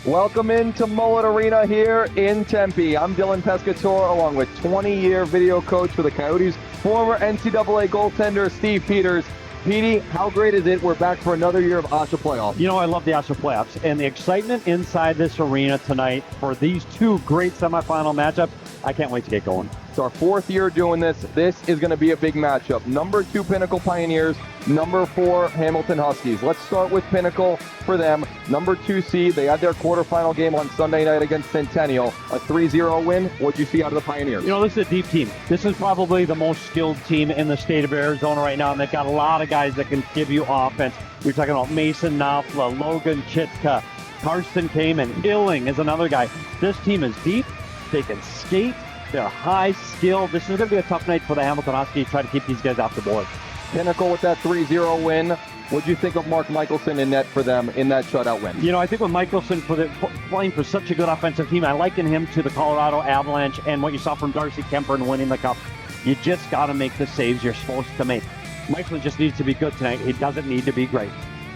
Welcome into Mullet Arena here in Tempe. I'm Dylan Pescatore, along with 20-year video coach for the Coyotes, former NCAA goaltender Steve Peters. Petey, how great is it? We're back for another year of AHSHA playoffs. You know, I love the AHSHA playoffs, and the excitement inside this arena tonight for these two great semifinal matchups, I can't wait to get going. It's our fourth year doing this. This is going to be a big matchup. Number 2 Pinnacle Pioneers, number 4 Hamilton Huskies. Let's start with Pinnacle for them. Number 2 seed, they had their quarterfinal game on Sunday night against Centennial. A 3-0 win. What'd you see out of the Pioneers? You know, this is a deep team. This is probably the most skilled team in the state of Arizona right now, and they've got a lot of guys that can give you offense. We're talking about Mason Knopfler, Logan Chitka, Karsten Kamen, Illing is another guy. This team is deep. They can skate. They're high skill. This is going to be a tough night for the Hamilton Huskies to try to keep these guys off the board. Pinnacle with that 3-0 win. What'd you think of Mark Michelson in net for them in that shutout win? You know, I think with Michelson playing for such a good offensive team, I liken him to the Colorado Avalanche and what you saw from Darcy Kemper in winning the Cup. You just got to make the saves you're supposed to make. Michelson just needs to be good tonight. He doesn't need to be great.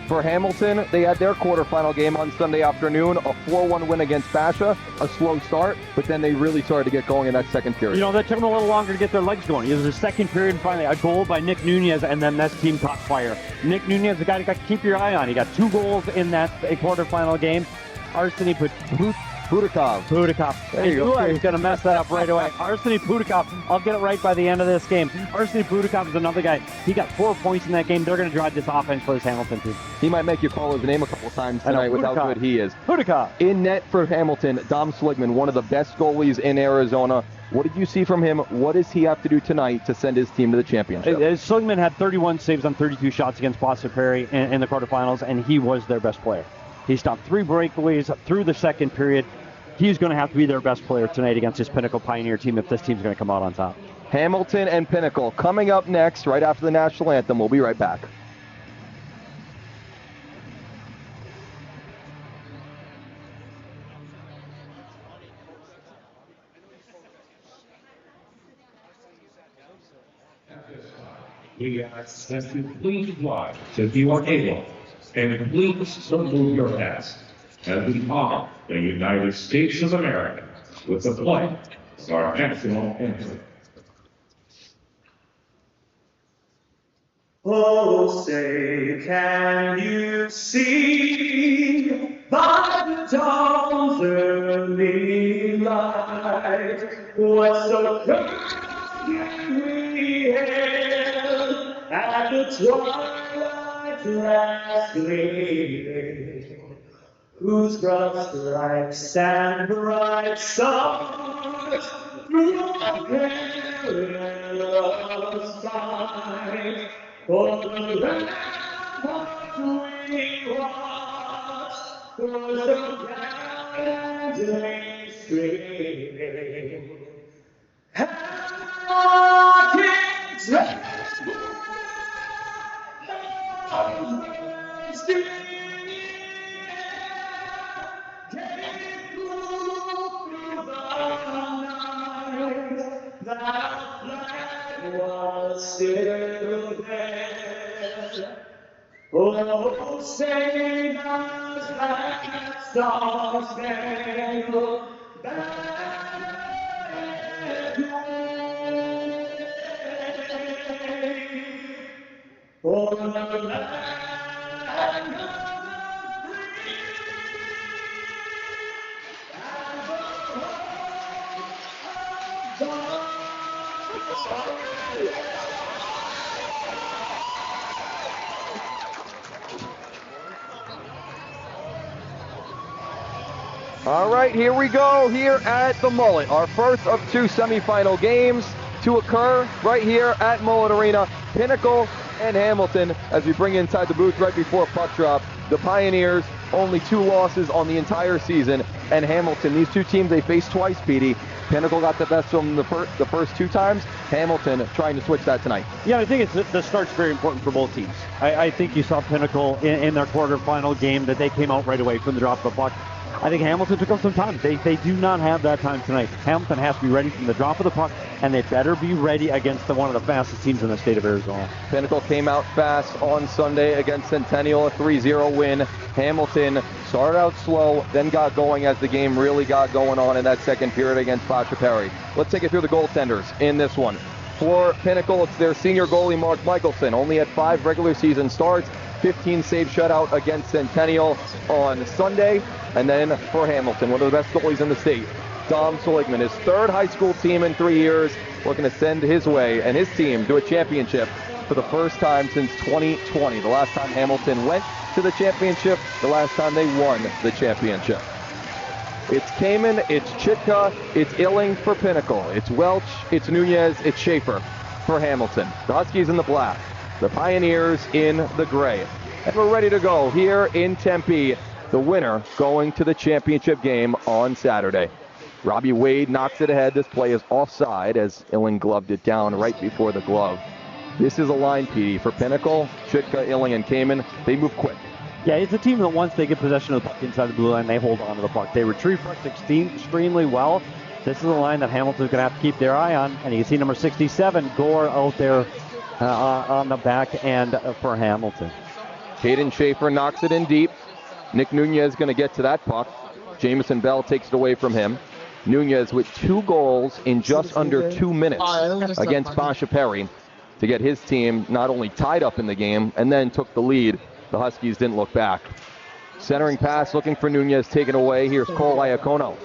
For Hamilton, they had their quarterfinal game on Sunday afternoon, a 4-1 win against AHSHA, a slow start, but then they really started to get going in that second period. You know, that took them a little longer to get their legs going. It was the second period, and finally a goal by Nick Nunez, and then this team caught fire. Nick Nunez, the guy you got to keep your eye on. He got 2 goals in that quarterfinal game. Arseny Pudikov. There you go. He's going to mess that up right away. Arseny Pudikov. I'll get it right by the end of this game. Arseny Pudikov is another guy. He got 4 points in that game. They're going to drive this offense for this Hamilton team. He might make you call his name a couple times tonight with how good he is. Pudikov. In net for Hamilton, Dom Sligman, one of the best goalies in Arizona. What did you see from him? What does he have to do tonight to send his team to the championship? Sligman had 31 saves on 32 shots against Boston Prairie in the quarterfinals, and he was their best player. He stopped 3 breakaways through the second period. He's going to have to be their best player tonight against this Pinnacle Pioneer team if this team's going to come out on top. Hamilton and Pinnacle coming up next, right after the national anthem. We'll be right back. We ask that you please rise if you are able, and please salute your hats as we honor the United States of America with the pledge of our national anthem. Oh, say, can you see by the dawn's early light what so kindly hailed at the twilight's last gleaming, whose broad stripes and bright stars through the perilous fight for the land we watched was so gallantly streaming. And our king's that flag was still there. Oh, say does that star-spangled banner wave for the land of the free and the All right, here we go here at the Mullet. Our first of 2 semifinal games to occur right here at Mullet Arena. Pinnacle and Hamilton as we bring inside the booth right before puck drop. The Pioneers, only 2 losses on the entire season. And Hamilton, these 2 teams, they faced twice, Petey. Pinnacle got the best from the first 2 times. Hamilton trying to switch that tonight. Yeah, I think the start's very important for both teams. I think you saw Pinnacle in their quarterfinal game that they came out right away from the drop of the puck. I think Hamilton took up some time. They do not have that time tonight. Hamilton has to be ready from the drop of the puck, and they better be ready against one of the fastest teams in the state of Arizona. Pinnacle came out fast on Sunday against Centennial, a 3-0 win. Hamilton started out slow, then got going as the game really got going on in that second period against AHSHA Perry. Let's take it through the goaltenders in this one. For Pinnacle, it's their senior goalie, Mark Michelson, only had 5 regular season starts, 15 save shutout against Centennial on Sunday. And then for Hamilton, one of the best goalies in the state, Dom Seligman, his 3rd high school team in 3 years, looking to send his way and his team to a championship for the first time since 2020. The last time Hamilton went to the championship, the last time they won the championship. It's Kamen, it's Chitka, it's Illing for Pinnacle, it's Welch, it's Nunez, it's Schaefer for Hamilton. The Huskies in the black, the Pioneers in the gray. And we're ready to go here in Tempe. The winner going to the championship game on Saturday. Robbie Wade knocks it ahead. This play is offside as Illing gloved it down right before the glove. This is a line, PD, for Pinnacle, Chitka, Illing, and Kamen. They move quick. Yeah, it's a team that once they get possession of the puck inside the blue line, they hold on to the puck. They retrieve pucks extremely well. This is a line that Hamilton's going to have to keep their eye on. And you can see number 67, Gore, out there on the back end for Hamilton. Caden Schaefer knocks it in deep. Nick Nunez going to get to that puck. Jamison Bell takes it away from him. Nunez with 2 goals in just under 2 minutes against AHSHA Perry to get his team not only tied up in the game and then took the lead. The Huskies didn't look back. Centering pass looking for Nunez, taken away. Here's Cole Iacono.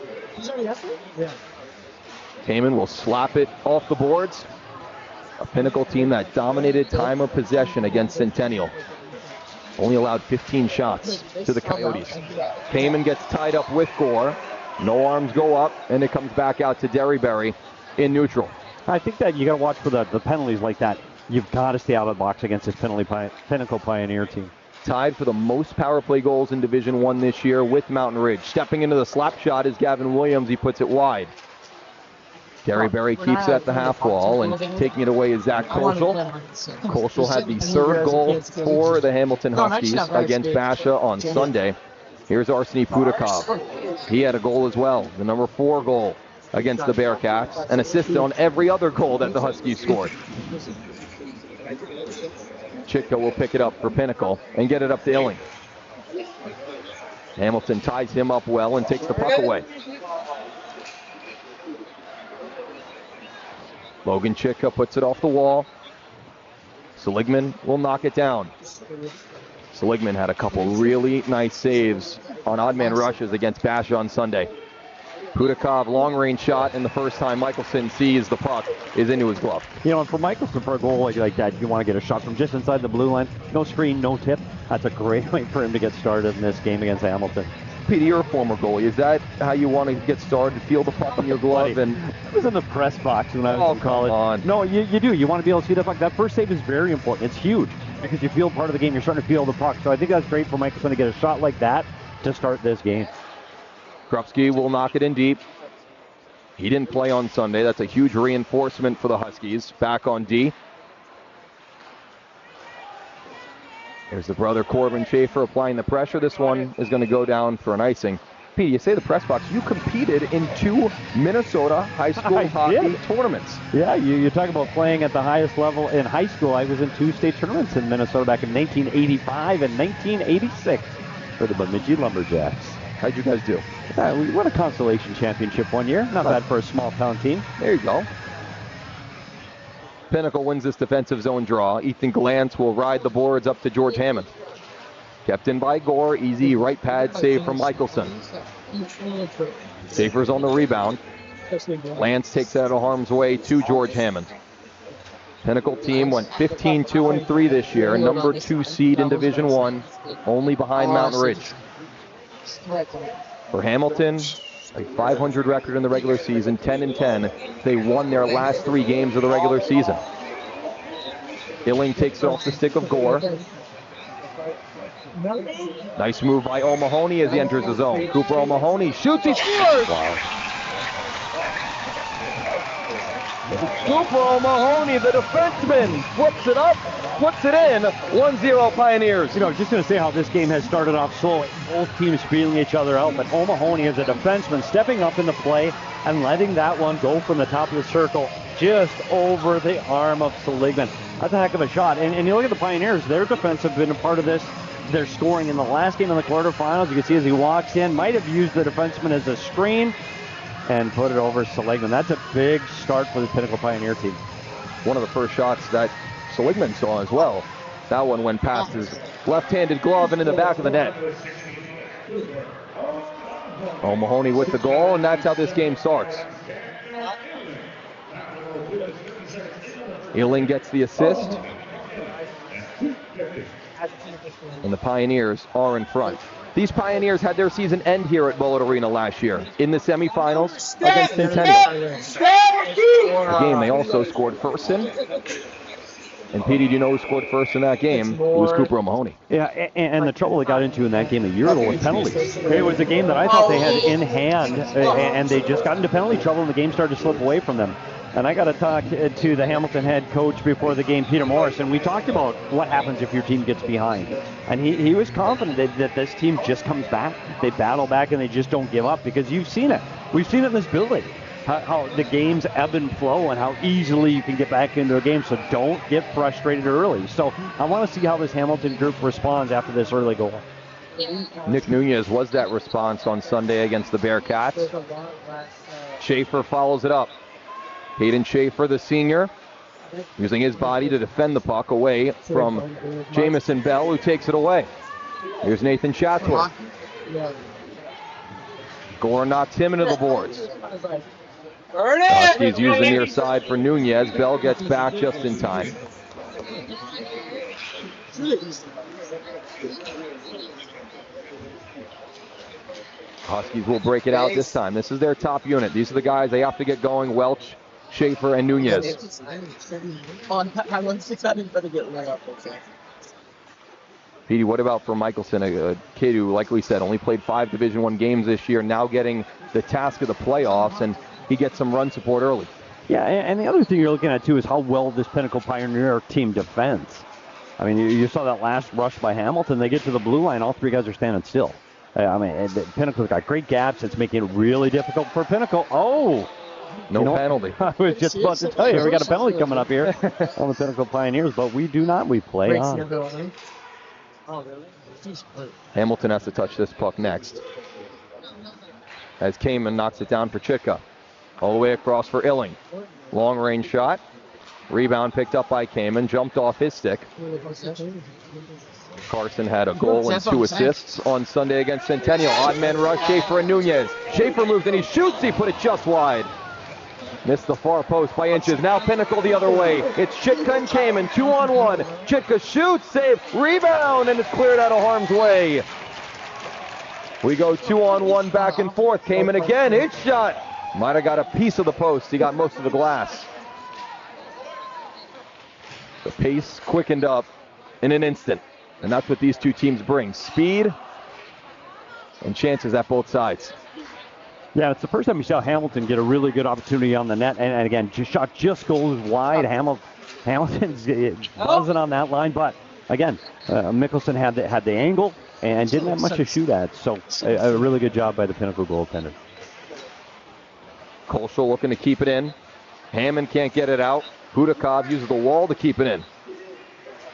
Kamen will slap it off the boards. A Pinnacle team that dominated time of possession against Centennial. Only allowed 15 shots to the Coyotes. Kamen gets tied up with Gore. No arms go up, and it comes back out to Derryberry in neutral. I think that you got to watch for the penalties like that. You've got to stay out of the box against this Pinnacle Pioneer team. Tied for the most power play goals in Division I this year with Mountain Ridge. Stepping into the slap shot is Gavin Williams. He puts it wide. Derryberry keeps at the half wall, and taking it away is Zach Kolschel. Kolschel had the 3rd goal for the Hamilton Huskies against AHSHA on Sunday. Here's Arseny Pudakov. He had a goal as well, the number 4 goal against the Bearcats, an assist on every other goal that the Huskies scored. Chitka will pick it up for Pinnacle and get it up to Illing. Hamilton ties him up well and takes the puck away. Logan Chitka puts it off the wall. Seligman will knock it down. Seligman had a couple really nice saves on odd man rushes against AHSHA on Sunday. Pudakov, long-range shot, and the first time Michelson sees the puck is into his glove. You know, and for Michelson, for a goal like that, you want to get a shot from just inside the blue line. No screen, no tip. That's a great way for him to get started in this game against Hamilton. Pete, you're a former goalie. Is that how you want to get started? Feel the puck in your glove? And I was in the press box when I was in college. Come on. No, you do. You want to be able to see the puck. That first save is very important. It's huge because you feel part of the game. You're starting to feel the puck. So I think that's great for Michelson to get a shot like that to start this game. Krupski will knock it in deep. He didn't play on Sunday. That's a huge reinforcement for the Huskies. Back on D. There's the brother Corbin Schaefer applying the pressure. This one is going to go down for an icing. Pete, you say the press box. You competed in 2 Minnesota high school hockey tournaments. Yeah, you talk about playing at the highest level in high school. I was in 2 state tournaments in Minnesota back in 1985 and 1986 for the Bemidji Lumberjacks. How'd you guys do? We won a consolation championship one year. Not bad for a small town team. There you go. Pinnacle wins this defensive zone draw. Ethan Glantz will ride the boards up to George Hammond. Kept in by Gore. Easy right pad save from Michelson. Schaefer's on the rebound. Glantz takes it out of harm's way to George Hammond. Pinnacle team went 15-2-3 this year. Number 2 seed in Division I. Only behind Mountain Ridge. For Hamilton, a 500 record in the regular season, 10-10. They won their last 3 games of the regular season. Illing takes it off the stick of Gore. Nice move by O'Mahony as he enters the zone. Cooper O'Mahony shoots, he scores! Wow. Cooper O'Mahony, the defenseman, flips it up puts it in. 1-0 Pioneers. You know, just going to say how this game has started off slow. Both teams feeling each other out, but O'Mahony as a defenseman stepping up in the play and letting that one go from the top of the circle just over the arm of Seligman. That's a heck of a shot. And you look at the Pioneers, their defense have been a part of this. They're scoring in the last game in the quarterfinals. You can see as he walks in, might have used the defenseman as a screen and put it over Seligman. That's a big start for the Pinnacle Pioneer team. One of the first shots that Seligman saw as well. That one went past his left-handed glove and in the back of the net. O'Mahony with the goal, and that's how this game starts. Illing gets the assist. And the Pioneers are in front. These Pioneers had their season end here at Mullet Arena last year in the semifinals against Centennial. A game they also scored first in. And Petey, do you know who scored first in that game? It was Cooper O'Mahony. Yeah, and the trouble they got into in that game a year ago was penalties. It was a game that I thought they had in hand, and they just got into penalty trouble, and the game started to slip away from them. And I got to talk to the Hamilton head coach before the game, Peter Morris, and we talked about what happens if your team gets behind. And he was confident that this team just comes back. They battle back, and they just don't give up, because you've seen it. We've seen it in this building. How the games ebb and flow and how easily you can get back into a game. So don't get frustrated early. So I want to see how this Hamilton group responds after this early goal. Nick Nunez was that response on Sunday against the Bearcats. Schaefer follows it up. Hayden Schaefer, the senior, using his body to defend the puck away from Jamison Bell, who takes it away. Here's Nathan Chatsworth. Gore knocks him into the boards. Huskies use the near side for Nunez. Bell gets back just in time. Huskies will break it out this time. This is their top unit. These are the guys they have to get going. Welch, Schaefer, and Nunez. Petey, what about for Michelson, a kid who, like we said, only played 5 Division I games this year, now getting the task of the playoffs, and he gets some run support early. Yeah, and the other thing you're looking at, too, is how well this Pinnacle Pioneer team defends. I mean, you saw that last rush by Hamilton. They get to the blue line, all 3 guys are standing still. I mean, Pinnacle's got great gaps. It's making it really difficult for Pinnacle. Oh! No penalty. I was just about to tell you, we got a penalty coming up here on the Pinnacle Pioneers, but we do not. We play on. Hamilton has to touch this puck next, as Kamen knocks it down for Chitka. All the way across for Illing. Long range shot. Rebound picked up by Kamen. Jumped off his stick. Carson had a goal and 2 assists on Sunday against Centennial. Odd man rush, Schaefer and Nunez. Schaefer moves and he shoots. He put it just wide. Missed the far post by inches. Now Pinnacle the other way. It's Chitka and Kamen, 2-on-1. Chitka shoots, save, rebound, and it's cleared out of harm's way. We go 2-on-1 back and forth. Kamen again, his shot. Might have got a piece of the post. He got most of the glass. The pace quickened up in an instant. And that's what these two teams bring. Speed and chances at both sides. Yeah, it's the first time we saw Hamilton get a really good opportunity on the net. And again, shot just goes wide. Hamilton's buzzing on that line. But again, Mickelson had the angle and didn't have much to shoot at. So a really good job by the Pinnacle goaltender. Kolschel looking to keep it in. Hammond can't get it out. Hudakov uses the wall to keep it in.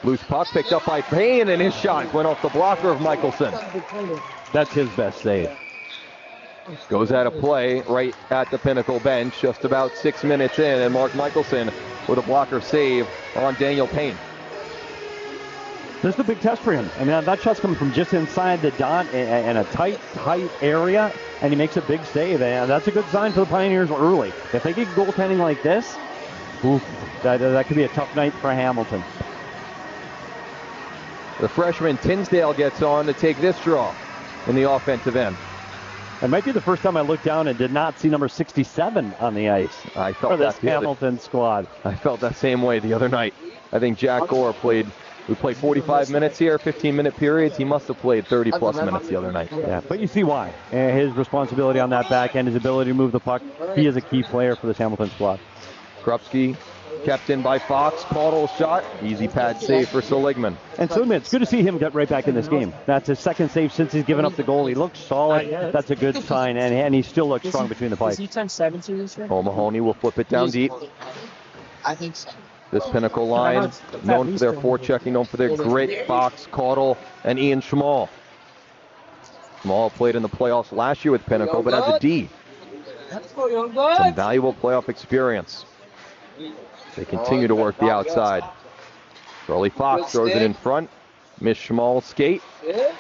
Loose puck picked up by Payne, and his shot went off the blocker of Michelson. That's his best save. Goes out of play right at the Pinnacle bench, just about 6 minutes in, and Mark Michelson with a blocker save on Daniel Payne. This is a big test for him. I mean, that shot's coming from just inside the dot in a tight area, and he makes a big save. And that's a good sign for the Pioneers early. If they get goaltending like this, that could be a tough night for Hamilton. The freshman Tinsdale gets on to take this draw in the offensive end. It might be the first time I looked down and did not see number 67 on the ice I felt for this that Hamilton squad. I felt that same way the other night. I think Jack Gore played 45 minutes here, 15-minute periods. He must have played 30-plus minutes the other night. Yeah, but you see why. His responsibility on that back end, his ability to move the puck. He is a key player for this Hamilton squad. Krupski kept in by Fox. Caudle shot. Easy pad save for Seligman. And Seligman, it's good to see him get right back in this game. That's his second save since he's given up the goal. He looks solid. That's a good sign, and he still looks strong between the pipes. Is he turned 17 this year? O'Mahony will flip it down deep. I think so. This Pinnacle line, known for their forechecking, known for their grit. Fox, Caudle, and Ian Schmall. Schmall played in the playoffs last year with Pinnacle, but as a D. Some valuable playoff experience. They continue to work the outside. Charlie Fox throws it in front. Miss Schmall skate,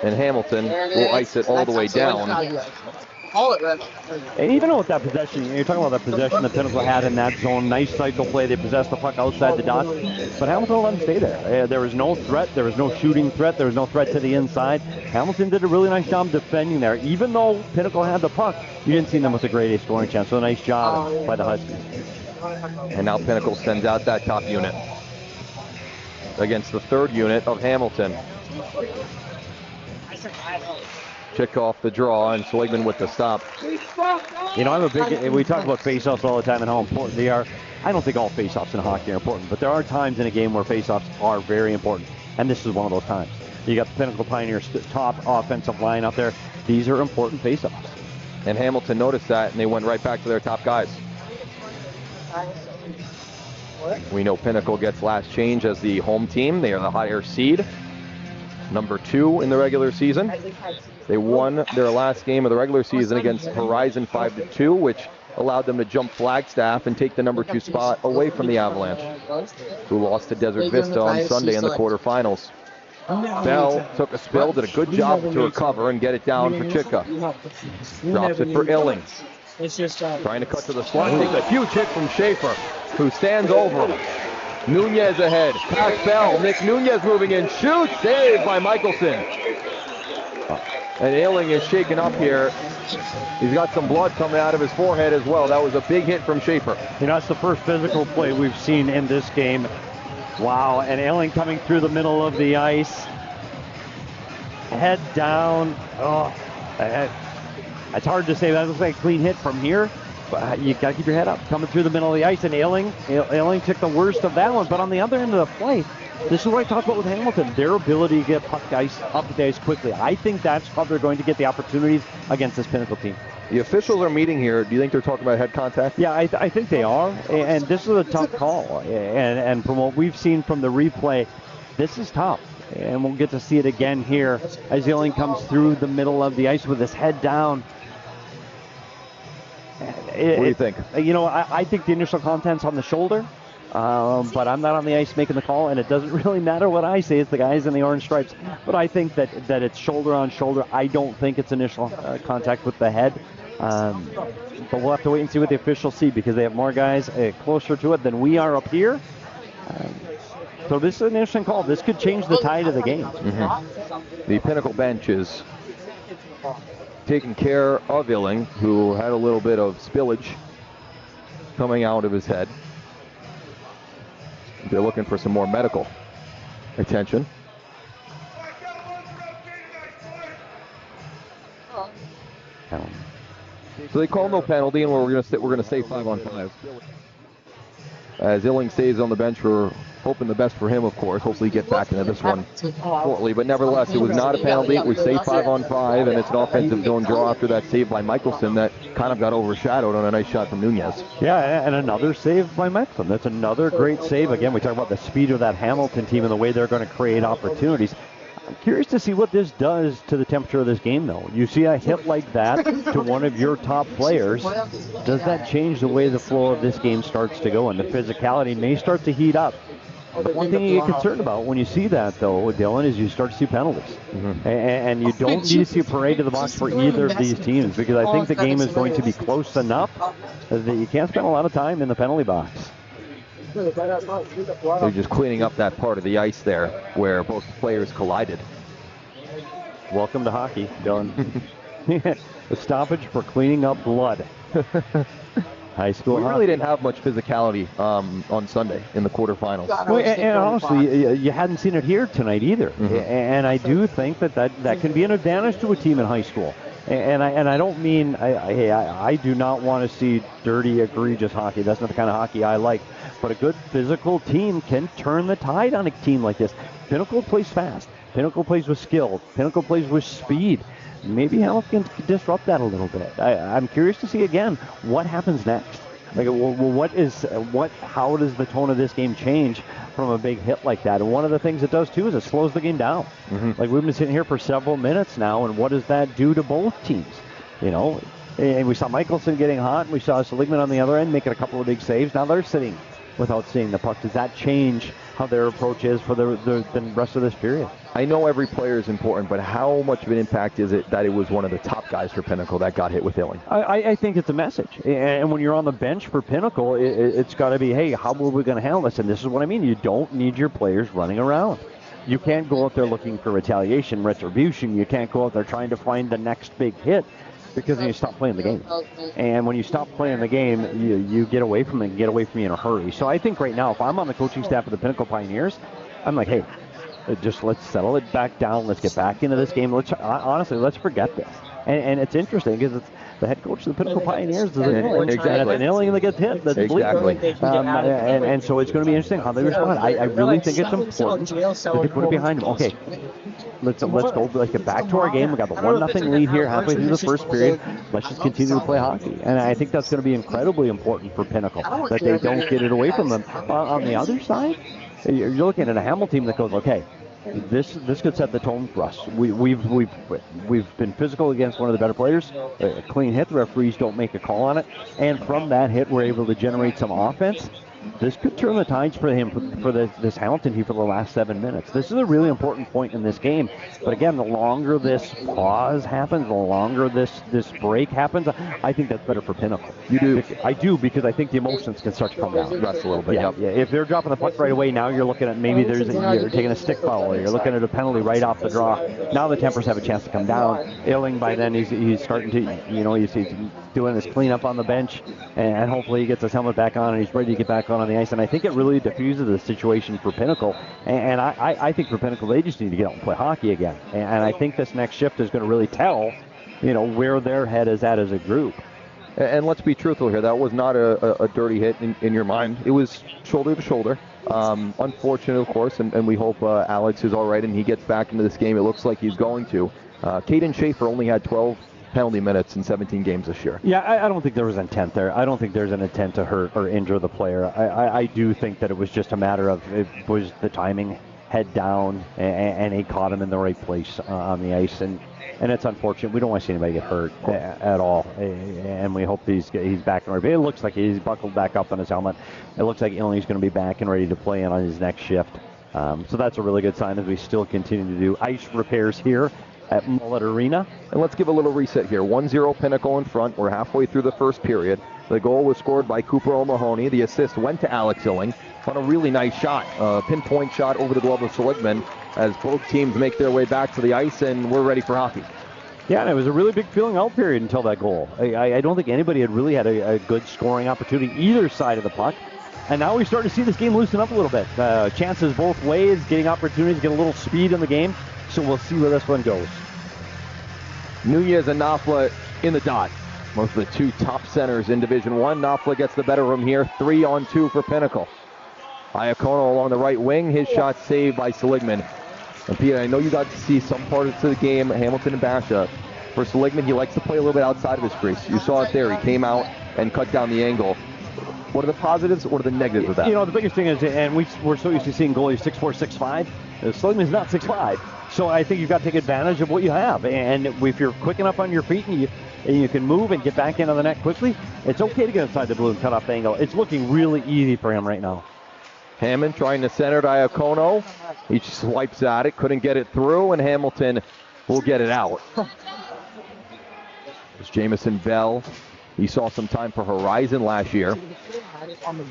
and Hamilton will ice it all the way down. And even with that possession, you're talking about that possession that Pinnacle had in that zone. Nice cycle play. They possessed the puck outside the dots, but Hamilton let them stay there. There was no threat. There was no shooting threat. There was no threat to the inside. Hamilton did a really nice job defending there. Even though Pinnacle had the puck, you didn't see them with a great scoring chance. So a nice job by the Huskies. And now Pinnacle sends out that top unit against the third unit of Hamilton. Chick off the draw, and Seligman with the stop. You know, we talk about face-offs all the time and how important they are. I don't think all face-offs in hockey are important, but there are times in a game where face-offs are very important, and this is one of those times. You got the Pinnacle Pioneers top offensive line out there. These are important face-offs. And Hamilton noticed that, and they went right back to their top guys. We know Pinnacle gets last change as the home team. They are the higher seed, number 2 in the regular season. They won their last game of the regular season against Horizon 5-2, which allowed them to jump Flagstaff and take the number 2 spot away from the Avalanche, who lost to Desert Vista on Sunday in the quarterfinals. Bell took a spill, did a good job to recover and get it down for Chicka. Drops it for Illing. Trying to cut to the slot. Takes a huge hit from Schaefer, who stands over him. Nunez ahead. Pass Bell. Nick Nunez moving in. Shoots. Saved by Michelson. And Illing is shaken up here. He's got some blood coming out of his forehead as well. That was a big hit from Schaefer. You know, that's the first physical play we've seen in this game. Wow, and Illing coming through the middle of the ice. Head down. Oh, it's hard to say. That looks like a clean hit from here. But you got to keep your head up. Coming through the middle of the ice, and Illing took the worst of that one. But on the other end of the play, this is what I talked about with Hamilton, their ability to get puck ice up the ice quickly. I think that's how they're going to get the opportunities against this Pinnacle team. The officials are meeting here. Do you think they're talking about head contact? Yeah, I think they are. And this is a tough call. And from what we've seen from the replay, this is tough. And we'll get to see it again here as Illing comes through the middle of the ice with his head down. What do you think? You know, I think the initial contact's on the shoulder. But I'm not on the ice making the call, and it doesn't really matter what I say. It's the guys in the orange stripes. But I think that it's shoulder on shoulder. I don't think it's initial contact with the head. But we'll have to wait and see what the officials see, because they have more guys closer to it than we are up here. So this is an interesting call. This could change the tide of the game. Mm-hmm. The Pinnacle bench is taking care of Illing, who had a little bit of spillage coming out of his head. They're looking for some more medical attention. So they call no penalty, and we're going to stay 5-on-5. As Illing stays on the bench, we're hoping the best for him, of course. Hopefully he gets back into this one shortly. But nevertheless, it was not a penalty. We stay 5-on-5, and it's an offensive zone draw after that save by Michelson that kind of got overshadowed on a nice shot from Nunez. Yeah, and another save by Michelson. That's another great save. Again, we talk about the speed of that Hamilton team and the way they're going to create opportunities. I'm curious to see what this does to the temperature of this game, though. You see a hit like that to one of your top players. Does that change the way the flow of this game starts to go? And the physicality may start to heat up. The one thing you get concerned about when you see that, though, Dylan, is you start to see penalties. Mm-hmm. And you don't need to see a parade to the box for either of these teams, because I think the game is going to be close enough that you can't spend a lot of time in the penalty box. They're just cleaning up that part of the ice there where both players collided. Welcome to hockey, Dylan. The stoppage for cleaning up blood. High school. We really didn't have much physicality on Sunday in the quarterfinals. Well, and honestly, you hadn't seen it here tonight either. Mm-hmm. And I do think that can be an advantage to a team in high school. And I don't mean, I do not want to see dirty, egregious hockey. That's not the kind of hockey I like. But a good physical team can turn the tide on a team like this. Pinnacle plays fast. Pinnacle plays with skill. Pinnacle plays with speed. Maybe Hamilton can disrupt that a little bit. I'm curious to see again what happens next. Like, how does the tone of this game change from a big hit like that? And one of the things it does too is it slows the game down. Like, we've been sitting here for several minutes now, and what does that do to both teams? And we saw Michelson getting hot, and we saw Seligman on the other end making a couple of big saves. Now they're sitting without seeing the puck. Does that change how their approach is for the rest of this period? I know every player is important, but how much of an impact is it that it was one of the top guys for Pinnacle that got hit with Illing? I think it's a message. And when you're on the bench for Pinnacle, it's got to be, hey, how are we going to handle this? And this is what I mean. You don't need your players running around. You can't go out there looking for retaliation, retribution. You can't go out there trying to find the next big hit, because then you stop playing the game. And when you stop playing the game, you get away from it and get away from you in a hurry. So I think right now, if I'm on the coaching staff of the Pinnacle Pioneers, I'm like, hey, just let's settle it back down. Let's get back into this game. Honestly, let's forget this. And it's interesting because it's the head coach of the Pinnacle Pioneers is an Illing that gets hit. That's exactly. And so it's going to be interesting how they respond. I really think it's important that they put it behind them. Okay, let's go. Let's get back to our game. We got the 1-0 lead here halfway through the first period. Let's just continue to play hockey. And I think that's going to be incredibly important for Pinnacle, that they don't get it away from them. On the other side, you're looking at a Hamilton team that goes, okay, this could set the tone for us. We've been physical against one of the better players. A clean hit. The referees don't make a call on it. And from that hit, we're able to generate some offense. This could turn the tides for him, for this Hamilton team for the last 7 minutes. This is a really important point in this game. But again, the longer this pause happens, the longer this break happens, I think that's better for Pinnacle. You do? I do, because I think the emotions can start to come down. Rest a little bit. Yeah. If they're dropping the puck right away, now you're looking at maybe you're taking a stick foul, or you're looking at a penalty right off the draw. Now the tempers have a chance to come down. Illing, by then, he's starting to, he's doing his cleanup on the bench, and hopefully he gets his helmet back on and he's ready to get back on the ice. And I think it really diffuses the situation for Pinnacle. And I think for Pinnacle, they just need to get out and play hockey again. And I think this next shift is going to really tell, where their head is at as a group. And let's be truthful here. That was not a dirty hit in your mind. It was shoulder to shoulder. Unfortunate, of course, and we hope Alex is all right and he gets back into this game. It looks like he's going to. Caden Schaefer only had 12 penalty minutes in 17 games this year. Yeah, I don't think there was intent there. I don't think there's an intent to hurt or injure the player. I do think that it was just a matter of, it was the timing, head down, and he caught him in the right place on the ice. And it's unfortunate. We don't want to see anybody get hurt at all. And we hope he's back in. It looks like he's buckled back up on his helmet. It looks like Illing's going to be back and ready to play in on his next shift. So that's a really good sign as we still continue to do ice repairs here at Mullet Arena. And let's give a little reset here. 1-0 Pinnacle in front. We're halfway through the first period. The goal was scored by Cooper O'Mahony. The assist went to Alex Illing on a really nice shot. Pinpoint shot over the glove of Seligman as both teams make their way back to the ice, and we're ready for hockey. Yeah, and it was a really big filling out period until that goal. I don't think anybody had really had a good scoring opportunity either side of the puck. And now we start to see this game loosen up a little bit. Chances both ways, getting opportunities, get a little speed in the game. So we'll see where this one goes. Nunez and Knopfler in the dot. Most of the two top centers in Division I. Knopfler gets the better of him here. 3-on-2 for Pinnacle. Iacono along the right wing. His shot saved by Seligman. And Peter, I know you got to see some parts of the game, Hamilton and AHSHA. For Seligman, he likes to play a little bit outside of his crease. You saw it there. He came out and cut down the angle. What are the positives? What are the negatives of that? The biggest thing is, and we're so used to seeing goalies 6'4", 6'5". Seligman's not 6'5". So I think you've got to take advantage of what you have. And if you're quick enough on your feet and you can move and get back into the net quickly, it's okay to get inside the blue and cut off the angle. It's looking really easy for him right now. Hammond trying to center to Iacono. He swipes at it, couldn't get it through, and Hamilton will get it out. It's Jamison Bell. He saw some time for Horizon last year.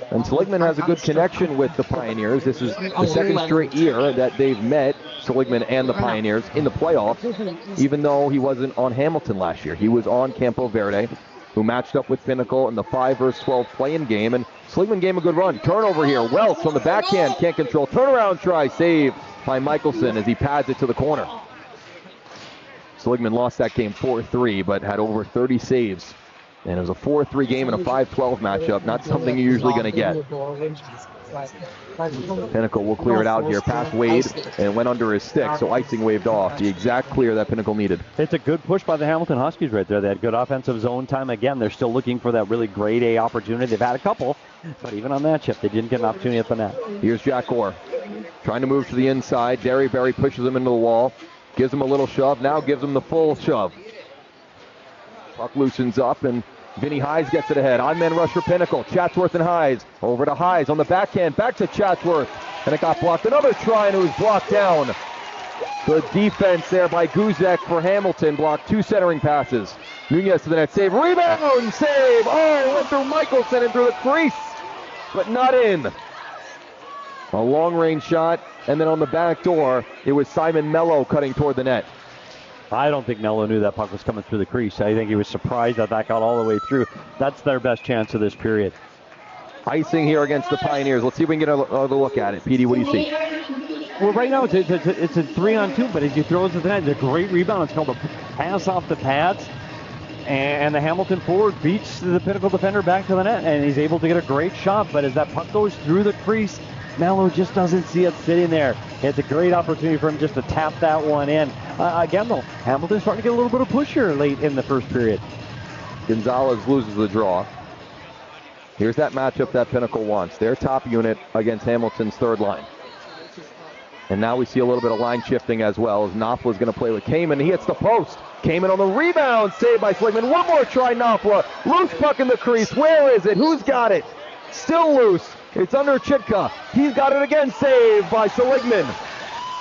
And Seligman has a good connection with the Pioneers. This is the second straight year that they've met, Seligman and the Pioneers, in the playoffs, even though he wasn't on Hamilton last year. He was on Campo Verde, who matched up with Pinnacle in the 5-versus-12 play-in game, and Seligman gave him a good run. Turnover here. Welch on the backhand, can't control. Turnaround try, save by Michelson as he pads it to the corner. Seligman lost that game 4-3, but had over 30 saves. And it was a 4-3 game and a 5-12 matchup. Not something you're usually going to get. Pinnacle will clear it out here past Wade, and it went under his stick, so icing waved off. The exact clear that Pinnacle needed. It's a good push by the Hamilton Huskies right there. They had good offensive zone time. Again, they're still looking for that really grade A opportunity. They've had a couple, but even on that chip, they didn't get an opportunity at the net. Here's Jack Orr trying to move to the inside. Derryberry pushes him into the wall, gives him a little shove, now gives him the full shove. Puck loosens up, and Vinny Hayes gets it ahead. On-man rush for Pinnacle. Chatsworth and Hayes. Over to Hayes on the backhand. Back to Chatsworth. And it got blocked. Another try, and it was blocked down. Good defense there by Guzek for Hamilton. Blocked 2 centering passes. Nunez to the net. Save. Rebound. Save. Oh, went through Michelson and through the crease. But not in. A long-range shot. And then on the back door, it was Simon Mello cutting toward the net. I don't think Mello knew that puck was coming through the crease. I think he was surprised that got all the way through. That's their best chance of this period. Icing here against the Pioneers. Let's see if we can get another look at it. Petey, what do you see? Well, right now it's a 3-on-2, but as he throws it to the net, it's a great rebound. It's called a pass off the pads. And the Hamilton forward beats the Pinnacle defender back to the net, and he's able to get a great shot. But as that puck goes through the crease, Mello just doesn't see it sitting there. It's a great opportunity for him just to tap that one in. Again, though, Hamilton's starting to get a little bit of push here late in the first period. Gonzalez loses the draw. Here's that matchup that Pinnacle wants. Their top unit against Hamilton's third line. And now we see a little bit of line shifting as well, as Knopfler's going to play with Kamen. He hits the post. Kamen on the rebound. Saved by Seligman. One more try, Knopfler. Loose puck in the crease. Where is it? Who's got it? Still loose. It's under Chitka. He's got it again. Saved by Seligman.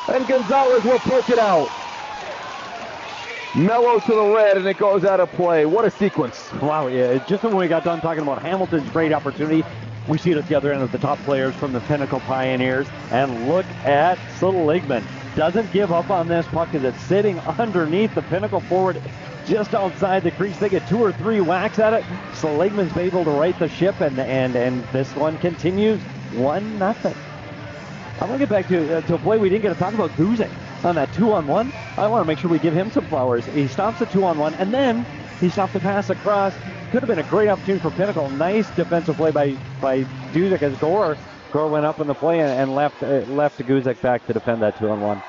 And Gonzalez will push it out. Mello to the red, and it goes out of play. What a sequence. Wow, yeah. Just when we got done talking about Hamilton's great opportunity, we see it at the other end of the top players from the Pinnacle Pioneers. And look at Seligman. Doesn't give up on this puck as it's sitting underneath the Pinnacle forward just outside the crease. They get 2 or 3 whacks at it. Seligman's able to right the ship, and this one continues 1-0. I want to get back to a play we didn't get to talk about. Guzek on that 2-on-1. I want to make sure we give him some flowers. He stops the 2-on-1, and then he stopped the pass across. Could have been a great opportunity for Pinnacle. Nice defensive play by Guzek as Gore went up in the play and left Guzek back to defend that 2-on-1.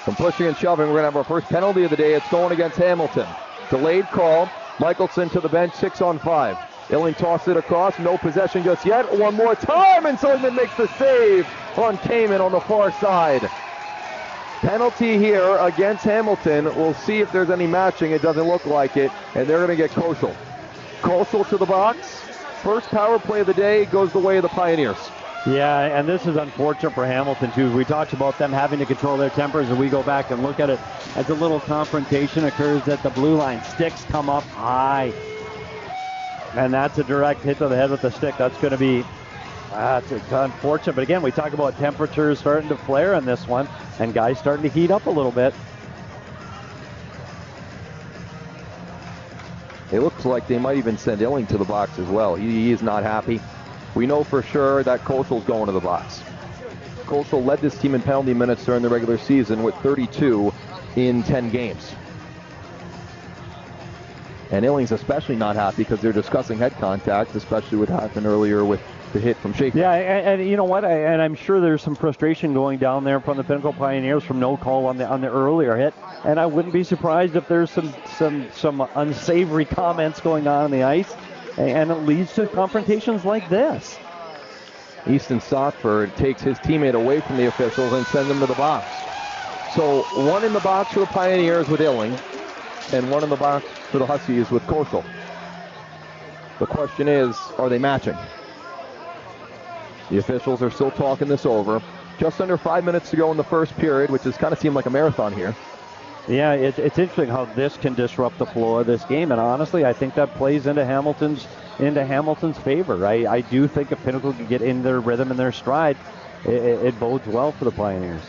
From pushing and shoving, we're going to have our first penalty of the day. It's going against Hamilton. Delayed call. Michelson to the bench, 6-on-5. Illing tossed it across. No possession just yet. One more time, and Seligman makes the save on Kamen on the far side. Penalty here against Hamilton. We'll see if there's any matching. It doesn't look like it, and they're going to get Koschel. Koschel to the box. First power play of the day goes the way of the Pioneers. Yeah, and this is unfortunate for Hamilton, too. We talked about them having to control their tempers, and we go back and look at it as a little confrontation occurs at the blue line. Sticks come up high. And that's a direct hit to the head with the stick. That's going to be, it's unfortunate. But again, we talk about temperatures starting to flare in this one, and guys starting to heat up a little bit. It looks like they might even send Illing to the box as well. He is not happy. We know for sure that Koschel's going to the box. Koschel led this team in penalty minutes during the regular season with 32 in 10 games. And Illing's especially not happy because they're discussing head contact, especially what happened earlier with the hit from Schaefer. Yeah, and you know what? And I'm sure there's some frustration going down there from the Pinnacle Pioneers from no call on the earlier hit. And I wouldn't be surprised if there's some unsavory comments going on the ice, and it leads to confrontations like this. Easton Stockford takes his teammate away from the officials and sends him to the box. So one in the box for the Pioneers with Illing, and one in the box for the Huskies with Koschel. The question is, are they matching? The officials are still talking this over. Just under 5 minutes to go in the first period, which has kind of seemed like a marathon here. Yeah, it's interesting how this can disrupt the flow of this game, and honestly, I think that plays into Hamilton's favor. I do think if Pinnacle can get in their rhythm and their stride, it bodes well for the Pioneers.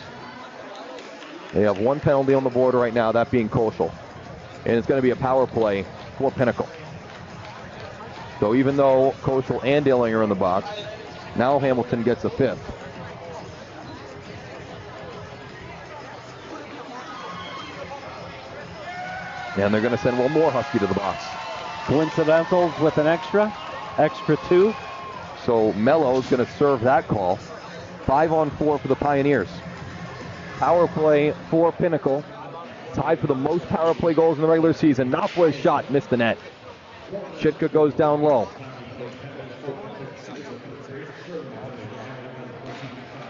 They have one penalty on the board right now, that being Koschel. And it's going to be a power play for Pinnacle. So even though Koschel and Illing are in the box, now Hamilton gets a fifth. And they're going to send one more Husky to the box. Coincidentals with an extra 2. So Mello's going to serve that call. 5-on-4 for the Pioneers. Power play for Pinnacle. Tied for the most power play goals in the regular season. Knopfler's shot missed the net. Chitka goes down low.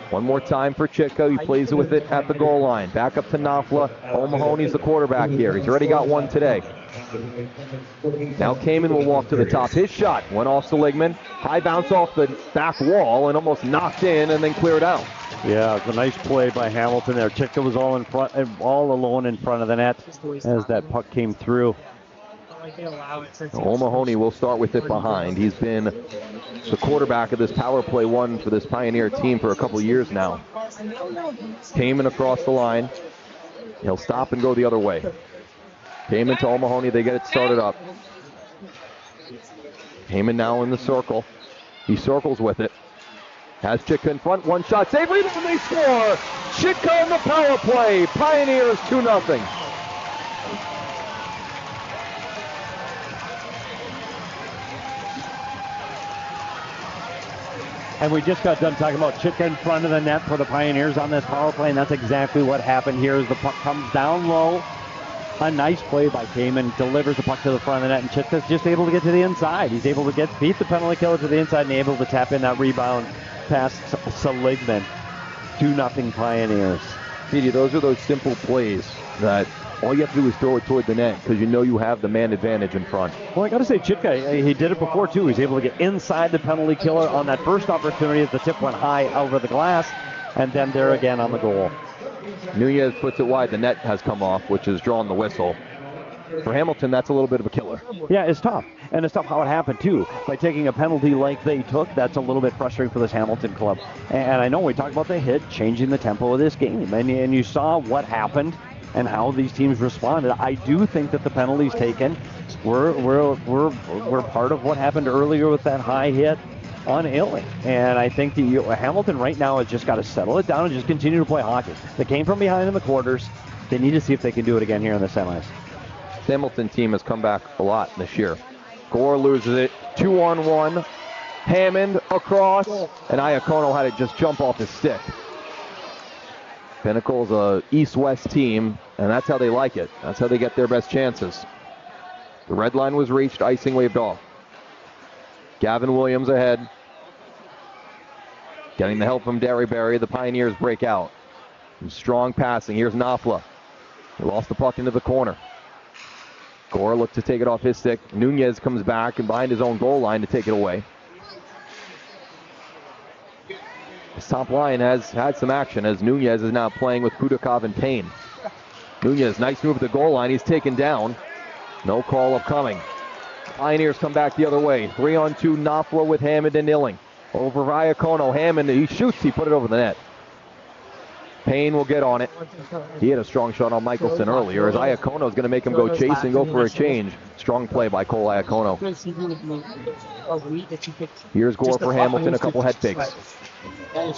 One more time for Chitka. He plays it with it at the goal line. Back up to Knopfler. O'Mahony's the quarterback here. He's already got one today. Now Kamen will walk to the top. His shot went off Seligman. High bounce off the back wall and almost knocked in and then cleared out. Yeah, it's a nice play by Hamilton there. Chitka was all alone in front of the net as that puck came through. O'Mahony will start with it behind. He's been the quarterback of this power play one for this Pioneer team for a couple years now. Kamen across the line. He'll stop and go the other way. Kamen to O'Mahony. They get it started up. Kamen now in the circle. He circles with it. Has Chitka in front. One shot. Save. Rebound. They score. Chitka on the power play. Pioneers 2-0. And we just got done talking about Chitka in front of the net for the Pioneers on this power play, and that's exactly what happened here as the puck comes down low. A nice play by Kamen, delivers the puck to the front of the net, and Chitka's just able to get to the inside. He's able to beat the penalty killer to the inside and able to tap in that rebound past Seligman. 2-0 Pioneers. Petey, those are those simple plays that all you have to do is throw it toward the net because you know you have the man advantage in front. Well, I got to say, Chitka, he did it before, too. He's able to get inside the penalty killer on that first opportunity as the tip went high over the glass, and then there again on the goal. Nunez puts it wide. The net has come off, which has drawn the whistle. For Hamilton, that's a little bit of a killer. Yeah, it's tough. And it's tough how it happened, too. By taking a penalty like they took, that's a little bit frustrating for this Hamilton club. And I know we talked about the hit, changing the tempo of this game. And you saw what happened and how these teams responded. I do think that the penalties taken were part of what happened earlier with that high hit on Illing. And I think Hamilton right now has just got to settle it down and just continue to play hockey. They came from behind in the quarters. They need to see if they can do it again here in the semis. The Hamilton team has come back a lot this year. Gore loses it. 2-on-1. Hammond across. And Iacono had it just jump off his stick. Pinnacle's a east-west team, and that's how they like it. That's how they get their best chances. The red line was reached. Icing waved off. Gavin Williams ahead. Getting the help from Derryberry. The Pioneers break out. Some strong passing. Here's Knopfler. He lost the puck into the corner. Gore looked to take it off his stick. Nunez comes back and behind his own goal line to take it away. This top line has had some action as Nunez is now playing with Kudakov and Payne. Nunez, nice move at the goal line. He's taken down. No call upcoming. Pioneers come back the other way. 3-on-2, Knopfler with Hammond and Illing. Over Iacono. Hammond, he shoots. He put it over the net. Payne will get on it. He had a strong shot on Michelson earlier as Iacono is going to make him go chase and go for a change. Strong play by Cole Iacono. Here's Gore for Hamilton. A couple head fakes.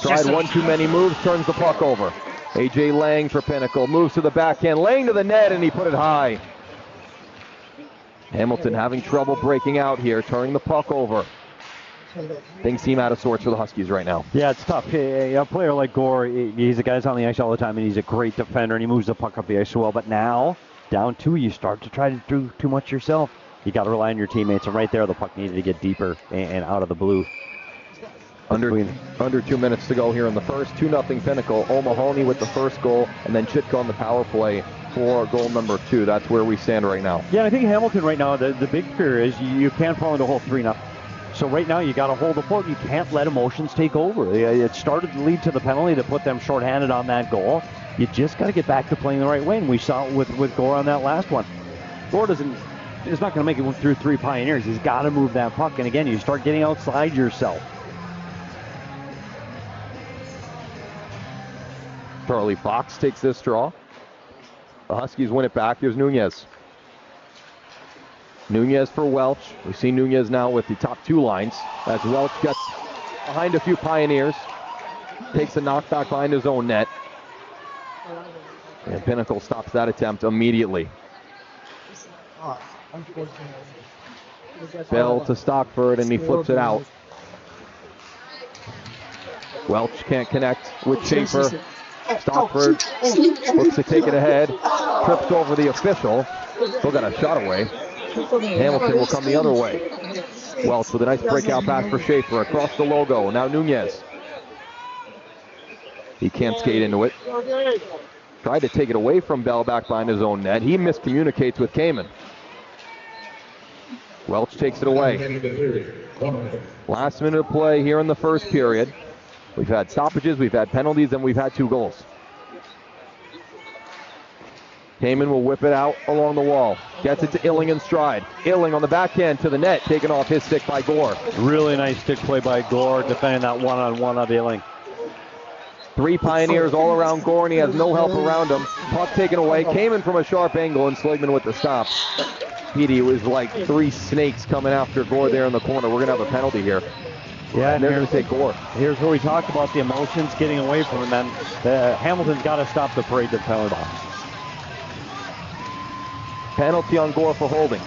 Tried one too many moves, turns the puck over. A.J. Lang for Pinnacle, moves to the backhand, Lang to the net, and he put it high. Hamilton having trouble breaking out here, turning the puck over. Things seem out of sorts for the Huskies right now. Yeah, it's tough. A player like Gore, he's a guy that's on the ice all the time, and he's a great defender, and he moves the puck up the ice so well. But now, down two, you start to try to do too much yourself. You got to rely on your teammates, and right there, the puck needed to get deeper and out of the blue. Under 2 minutes to go here in the first. 2-0 Pinnacle. O'Mahony with the first goal, and then Chitka on the power play for goal number 2. That's where we stand right now. Yeah, I think Hamilton right now, the big fear is you can't fall into a whole 3-0. So right now you got to hold the fort. You can't let emotions take over. It started to lead to the penalty to put them shorthanded on that goal. You just got to get back to playing the right way, and we saw it with Gore on that last one. Gore is not going to make it through 3 Pioneers. He's got to move that puck, and again, you start getting outside yourself. Charlie Fox takes this draw. The Huskies win it back. Here's Nunez. Nunez for Welch. We see Nunez now with the top 2 lines as Welch gets behind a few Pioneers. Takes a knockback behind his own net. And Pinnacle stops that attempt immediately. Bell to Stockford, and he flips it out. Welch can't connect with Schaefer. Stockford looks to take it ahead. Trips over the official. Still got a shot away. Hamilton will come the other way. Welch with a nice breakout pass for Schaefer across the logo. Now Nunez. He can't skate into it. Tried to take it away from Bell back behind his own net. He miscommunicates with Kamen. Welch takes it away. Last minute of play here in the first period. We've had stoppages, we've had penalties, and we've had 2 goals. Kamen will whip it out along the wall. Gets it to Illing in stride. Illing on the backhand to the net, taken off his stick by Gore. Really nice stick play by Gore, defending that one-on-one of Illing. 3 Pioneers all around Gore, and he has no help around him. Puck taken away. Kamen from a sharp angle, and Sligman with the stop. Petey, it was like 3 snakes coming after Gore there in the corner. We're going to have a penalty here. Yeah, and they're going to take Gore. Here's where we talked about the emotions getting away from him, and Hamilton's got to stop the parade to penalty box. Penalty on Gore for holding.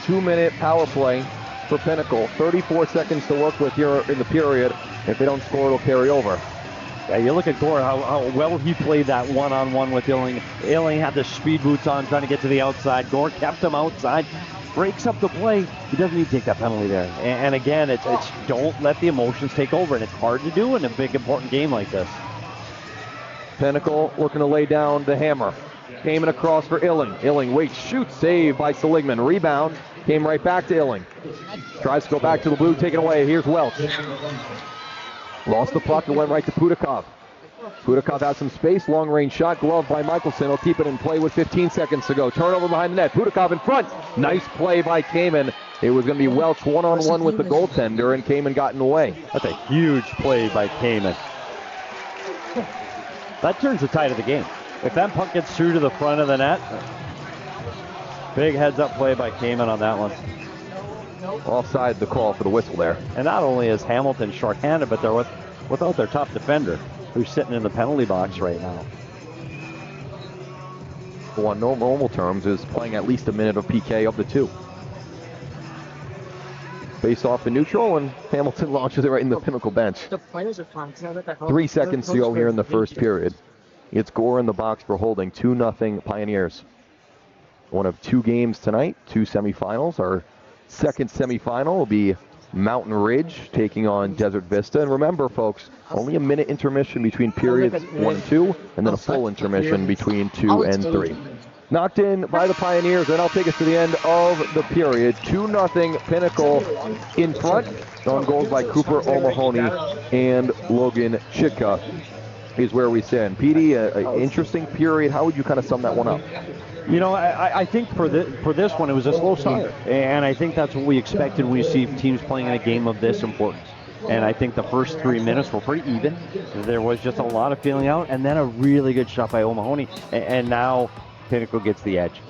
2-minute power play for Pinnacle. 34 seconds to work with here in the period. If they don't score, it'll carry over. Yeah, you look at Gore, how well he played that one-on-one with Illing. Illing had the speed boots on, trying to get to the outside. Gore kept him outside, breaks up the play. He doesn't need to take that penalty there. And again, it's don't let the emotions take over, and it's hard to do in a big, important game like this. Pinnacle looking to lay down the hammer. Came across for Illing. Illing waits, shoots, saved by Seligman. Rebound, came right back to Illing. Tries to go back to the blue, taken away. Here's Welch. Lost the puck and went right to Pudakov. Pudakov has some space, long-range shot, glove by Michelson. He'll keep it in play with 15 seconds to go. Turnover behind the net. Pudakov in front. Nice play by Kamen. It was going to be Welch one-on-one with the goaltender, and Kamen got in the way. That's a huge play by Kamen. That turns the tide of the game. If that puck gets through to the front of the net, big heads-up play by Kamen on that one. Offside the call for the whistle there. And not only is Hamilton shorthanded, but they're without their top defender, who's sitting in the penalty box right now. Well, on normal terms, is playing at least a minute of PK of the 2. Face off in neutral, and Hamilton launches it right in the Pinnacle bench. 3 seconds to go here in the first period. It's Gore in the box for holding. 2-0 Pioneers. One of 2 games tonight, 2 semifinals. Our second semifinal will be Mountain Ridge taking on Desert Vista. And remember, folks, only a minute intermission between periods 1 and 2, and then a full intermission between 2 and 3. Knocked in by the Pioneers, and I'll take us to the end of the period. 2-0 Pinnacle in front on goals by Cooper O'Mahony and Logan Chitka is where we stand. Petey, an interesting period. How would you kind of sum that one up? You know, I think for this one, it was a slow start. And I think that's what we expected when we see teams playing in a game of this importance. And I think the first 3 minutes were pretty even. There was just a lot of feeling out, and then a really good shot by O'Mahony. And now Pinnacle gets the edge.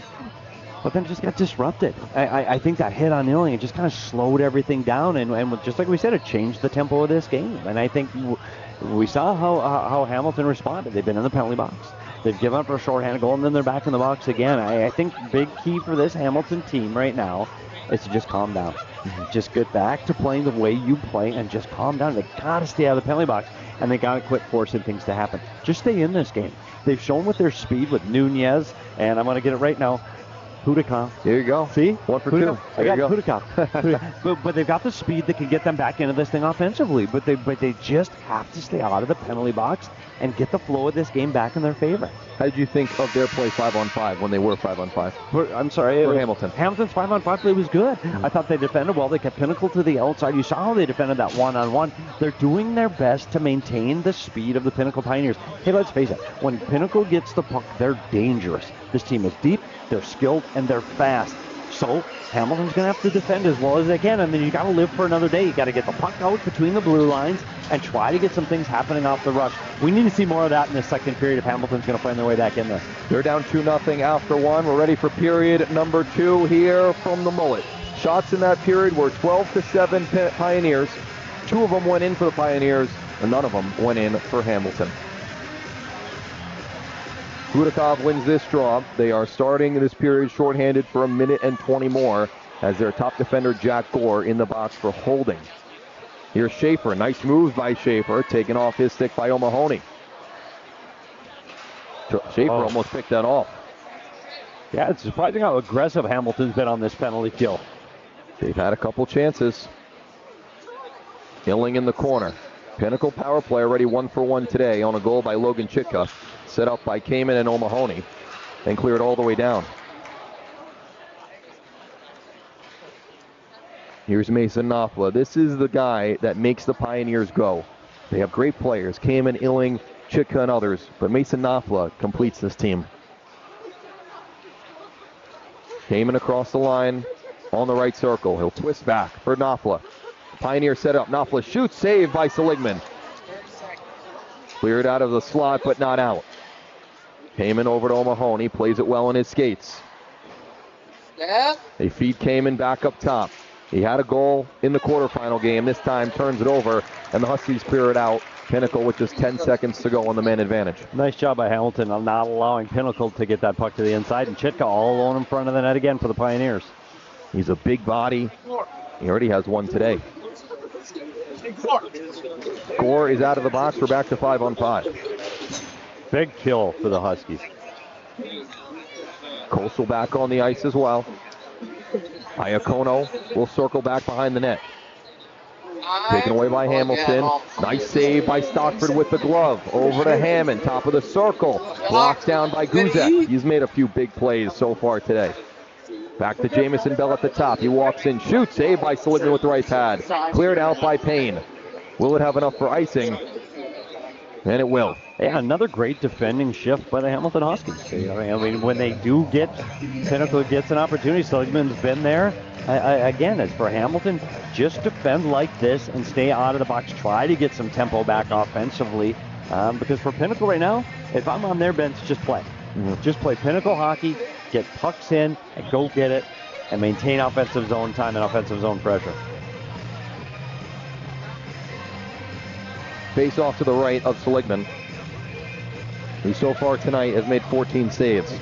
But then just got disrupted. I think that hit on Illing, it just kind of slowed everything down. And just like we said, it changed the tempo of this game. And I think we saw how Hamilton responded. They've been in the penalty box. They've given up a shorthanded goal, and then they're back in the box again. I think big key for this Hamilton team right now is to just calm down. Just get back to playing the way you play and just calm down. They got to stay out of the penalty box, and they got to quit forcing things to happen. Just stay in this game. They've shown with their speed with Nunez, and I'm going to get it right now, Pudakov. There you go. See? 1 for 2. I got Pudakov. but they've got the speed that can get them back into this thing offensively. But they just have to stay out of the penalty box and get the flow of this game back in their favor. How did you think of their play 5-on-5 when they were 5-on-5? I'm sorry. For Hamilton. Hamilton's 5-on-5 play was good. I thought they defended well. They kept Pinnacle to the outside. You saw how they defended that one-on-one. They're doing their best to maintain the speed of the Pinnacle Pioneers. Hey, let's face it. When Pinnacle gets the puck, they're dangerous. This team is deep, they're skilled, and they're fast. So Hamilton's going to have to defend as well as they can, and then you got to live for another day. You got to get the puck out between the blue lines and try to get some things happening off the rush. We need to see more of that in the second period if Hamilton's going to find their way back in this. They're down 2-0 after 1. We're ready for period number 2 here from the Mullet. Shots in that period were 12-7 Pioneers. 2 of them went in for the Pioneers, and none of them went in for Hamilton. Hudakov wins this draw. They are starting this period shorthanded for 1 minute and 20 more as their top defender, Jack Gore, in the box for holding. Here's Schaefer. Nice moves by Schaefer, taken off his stick by O'Mahony. Schaefer almost picked that off. Yeah, it's surprising how aggressive Hamilton's been on this penalty kill. They've had a couple chances. Illing in the corner. Pinnacle power play already 1 for 1 today on a goal by Logan Chitka. Set up by Kamen and O'Mahony. And cleared all the way down. Here's Mason Knopfler. This is the guy that makes the Pioneers go. They have great players. Kamen, Illing, Chitka, and others. But Mason Knopfler completes this team. Kamen across the line on the right circle. He'll twist back for Knopfler. Pioneer set up. Knopfler shoots. Saved by Seligman. Cleared out of the slot, but not out. Kamen over to O'Mahony. Plays it well in his skates. They feed Kamen back up top. He had a goal in the quarterfinal game. This time turns it over, and the Huskies clear it out. Pinnacle with just 10 seconds to go on the man advantage. Nice job by Hamilton on not allowing Pinnacle to get that puck to the inside, and Chitka all alone in front of the net again for the Pioneers. He's a big body. He already has one today. Gore is out of the box. We're back to 5-on-5. Big kill for the Huskies. Coastal back on the ice as well. Iacono will circle back behind the net. Taken away by Hamilton. Nice save by Stockford with the glove. Over to Hammond, top of the circle. Blocked down by Guzek. He's made a few big plays so far today. Back to Jamison Bell at the top. He walks in, shoots. Saved by Seligman with the right pad. Cleared out by Payne. Will it have enough for icing? And it will. Yeah, another great defending shift by the Hamilton Huskies. I mean, when they do get, Pinnacle gets an opportunity, Seligman's been there. Again, as for Hamilton, just defend like this and stay out of the box. Try to get some tempo back offensively. Because for Pinnacle right now, if I'm on their bench, just play. Just play Pinnacle hockey, get pucks in, and go get it, and maintain offensive zone time and offensive zone pressure. Face off to the right of Seligman, who so far tonight has made 14 saves.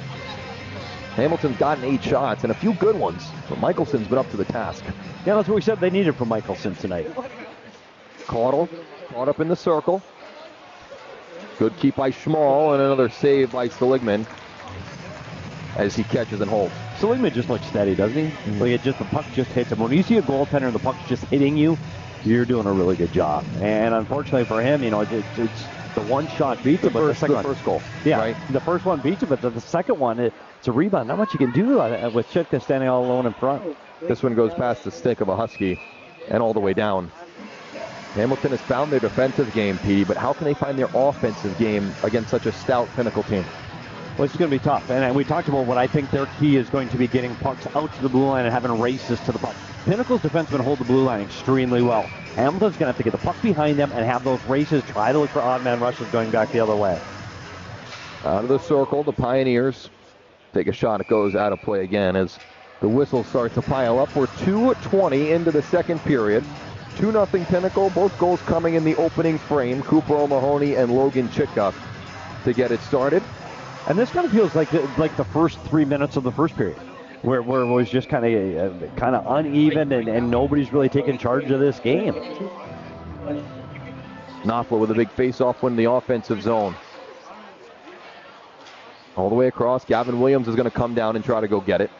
Hamilton's gotten 8 shots and a few good ones, but Michelson's been up to the task. Yeah, that's what we said they needed from Michelson tonight. Caudle caught up in the circle. Good keep by Schmall and another save by Seligman as he catches and holds. Seligman just looks steady, doesn't he? Like the puck just hits him. When you see a goaltender and the puck's just hitting you, you're doing a really good job. And unfortunately for him, it's the one shot beats him, but the second first goal. Yeah, right? The first one beats him, but the second one, it's a rebound. Not much you can do with Chitka standing all alone in front. This one goes past the stick of a Husky and all the way down. Hamilton has found their defensive game, Petey, but how can they find their offensive game against such a stout Pinnacle team? Well, it's going to be tough. And we talked about what I think their key is going to be getting pucks out to the blue line and having races to the puck. Pinnacle's defensemen hold the blue line extremely well. Hamilton's going to have to get the puck behind them and have those races, try to look for odd man rushes going back the other way. Out of the circle, the Pioneers take a shot. It goes out of play again as the whistle starts to pile up. We're 2:20 into the second period. 2-0 Pinnacle, both goals coming in the opening frame. Cooper O'Mahony and Logan Chitka to get it started. And this kind of feels like the first 3 minutes of the first period, where it was just kind of uneven and nobody's really taking charge of this game. Knopfler with a big face-off win in the offensive zone. All the way across, Gavin Williams is going to come down and try to go get it.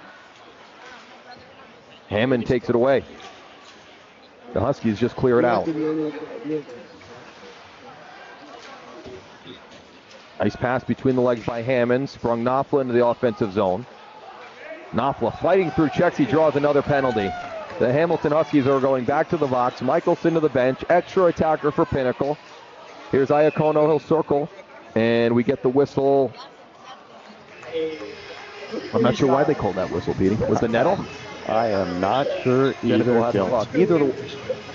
Hammond takes it away. The Huskies just clear it out. Nice pass between the legs by Hammond. Sprung Knopfler into the offensive zone. Knopfler fighting through checks. He draws another penalty. The Hamilton Huskies are going back to the box. Michelson to the bench. Extra attacker for Pinnacle. Here's Iacono. He'll circle. And we get the whistle. I'm not sure why they called that whistle, Petey. Was the nettle? I am not sure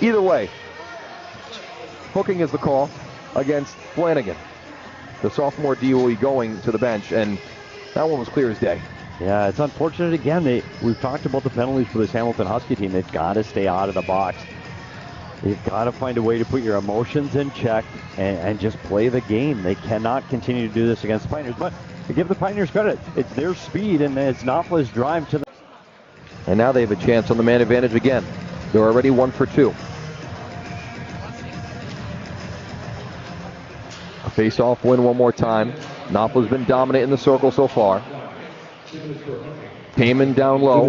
Either way, hooking is the call against Flanagan. The sophomore D will be going to the bench, and that one was clear as day. Yeah, it's unfortunate again. We've talked about the penalties for this Hamilton Husky team. They've got to stay out of the box. You've got to find a way to put your emotions in check and just play the game. They cannot continue to do this against the Pioneers. But give the Pioneers credit. It's their speed and it's Knopfler's drive to the... And now they have a chance on the man advantage again. They're already 1 for 2. A face-off win one more time. Knopfler's been dominant in the circle so far. Kamen down low.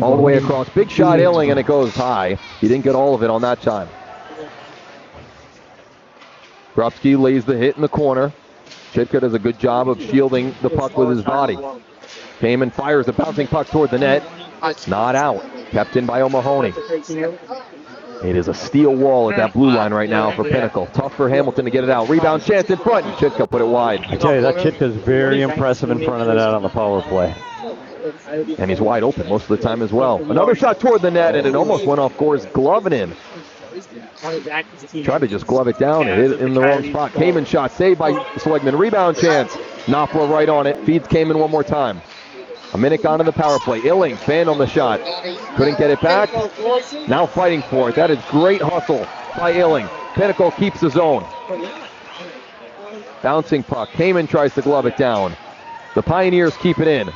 All the way across. Big shot Illing, and it goes high. He didn't get all of it on that time. Grubsky lays the hit in the corner. Chitka does a good job of shielding the puck with his body. Kamen fires a bouncing puck toward the net. Not out. Kept in by O'Mahony. It is a steel wall at that blue line right now for Pinnacle. Tough for Hamilton to get it out. Rebound chance in front. Chitka put it wide. I tell you, that Chitka's very impressive in front of the net on the power play. And he's wide open most of the time as well. Another shot toward the net, and it almost went off Gore's glove and in. Tried to just glove it down and hit it in the wrong spot. Kamen shot saved by Seligman. Rebound chance. Knopfler right on it. Feeds Kamen one more time. A minute gone in the power play. Illing fanned on the shot. Couldn't get it back. Now fighting for it. That is great hustle by Illing. Pinnacle keeps the zone. Bouncing puck. Kamen tries to glove it down. The Pioneers keep it in.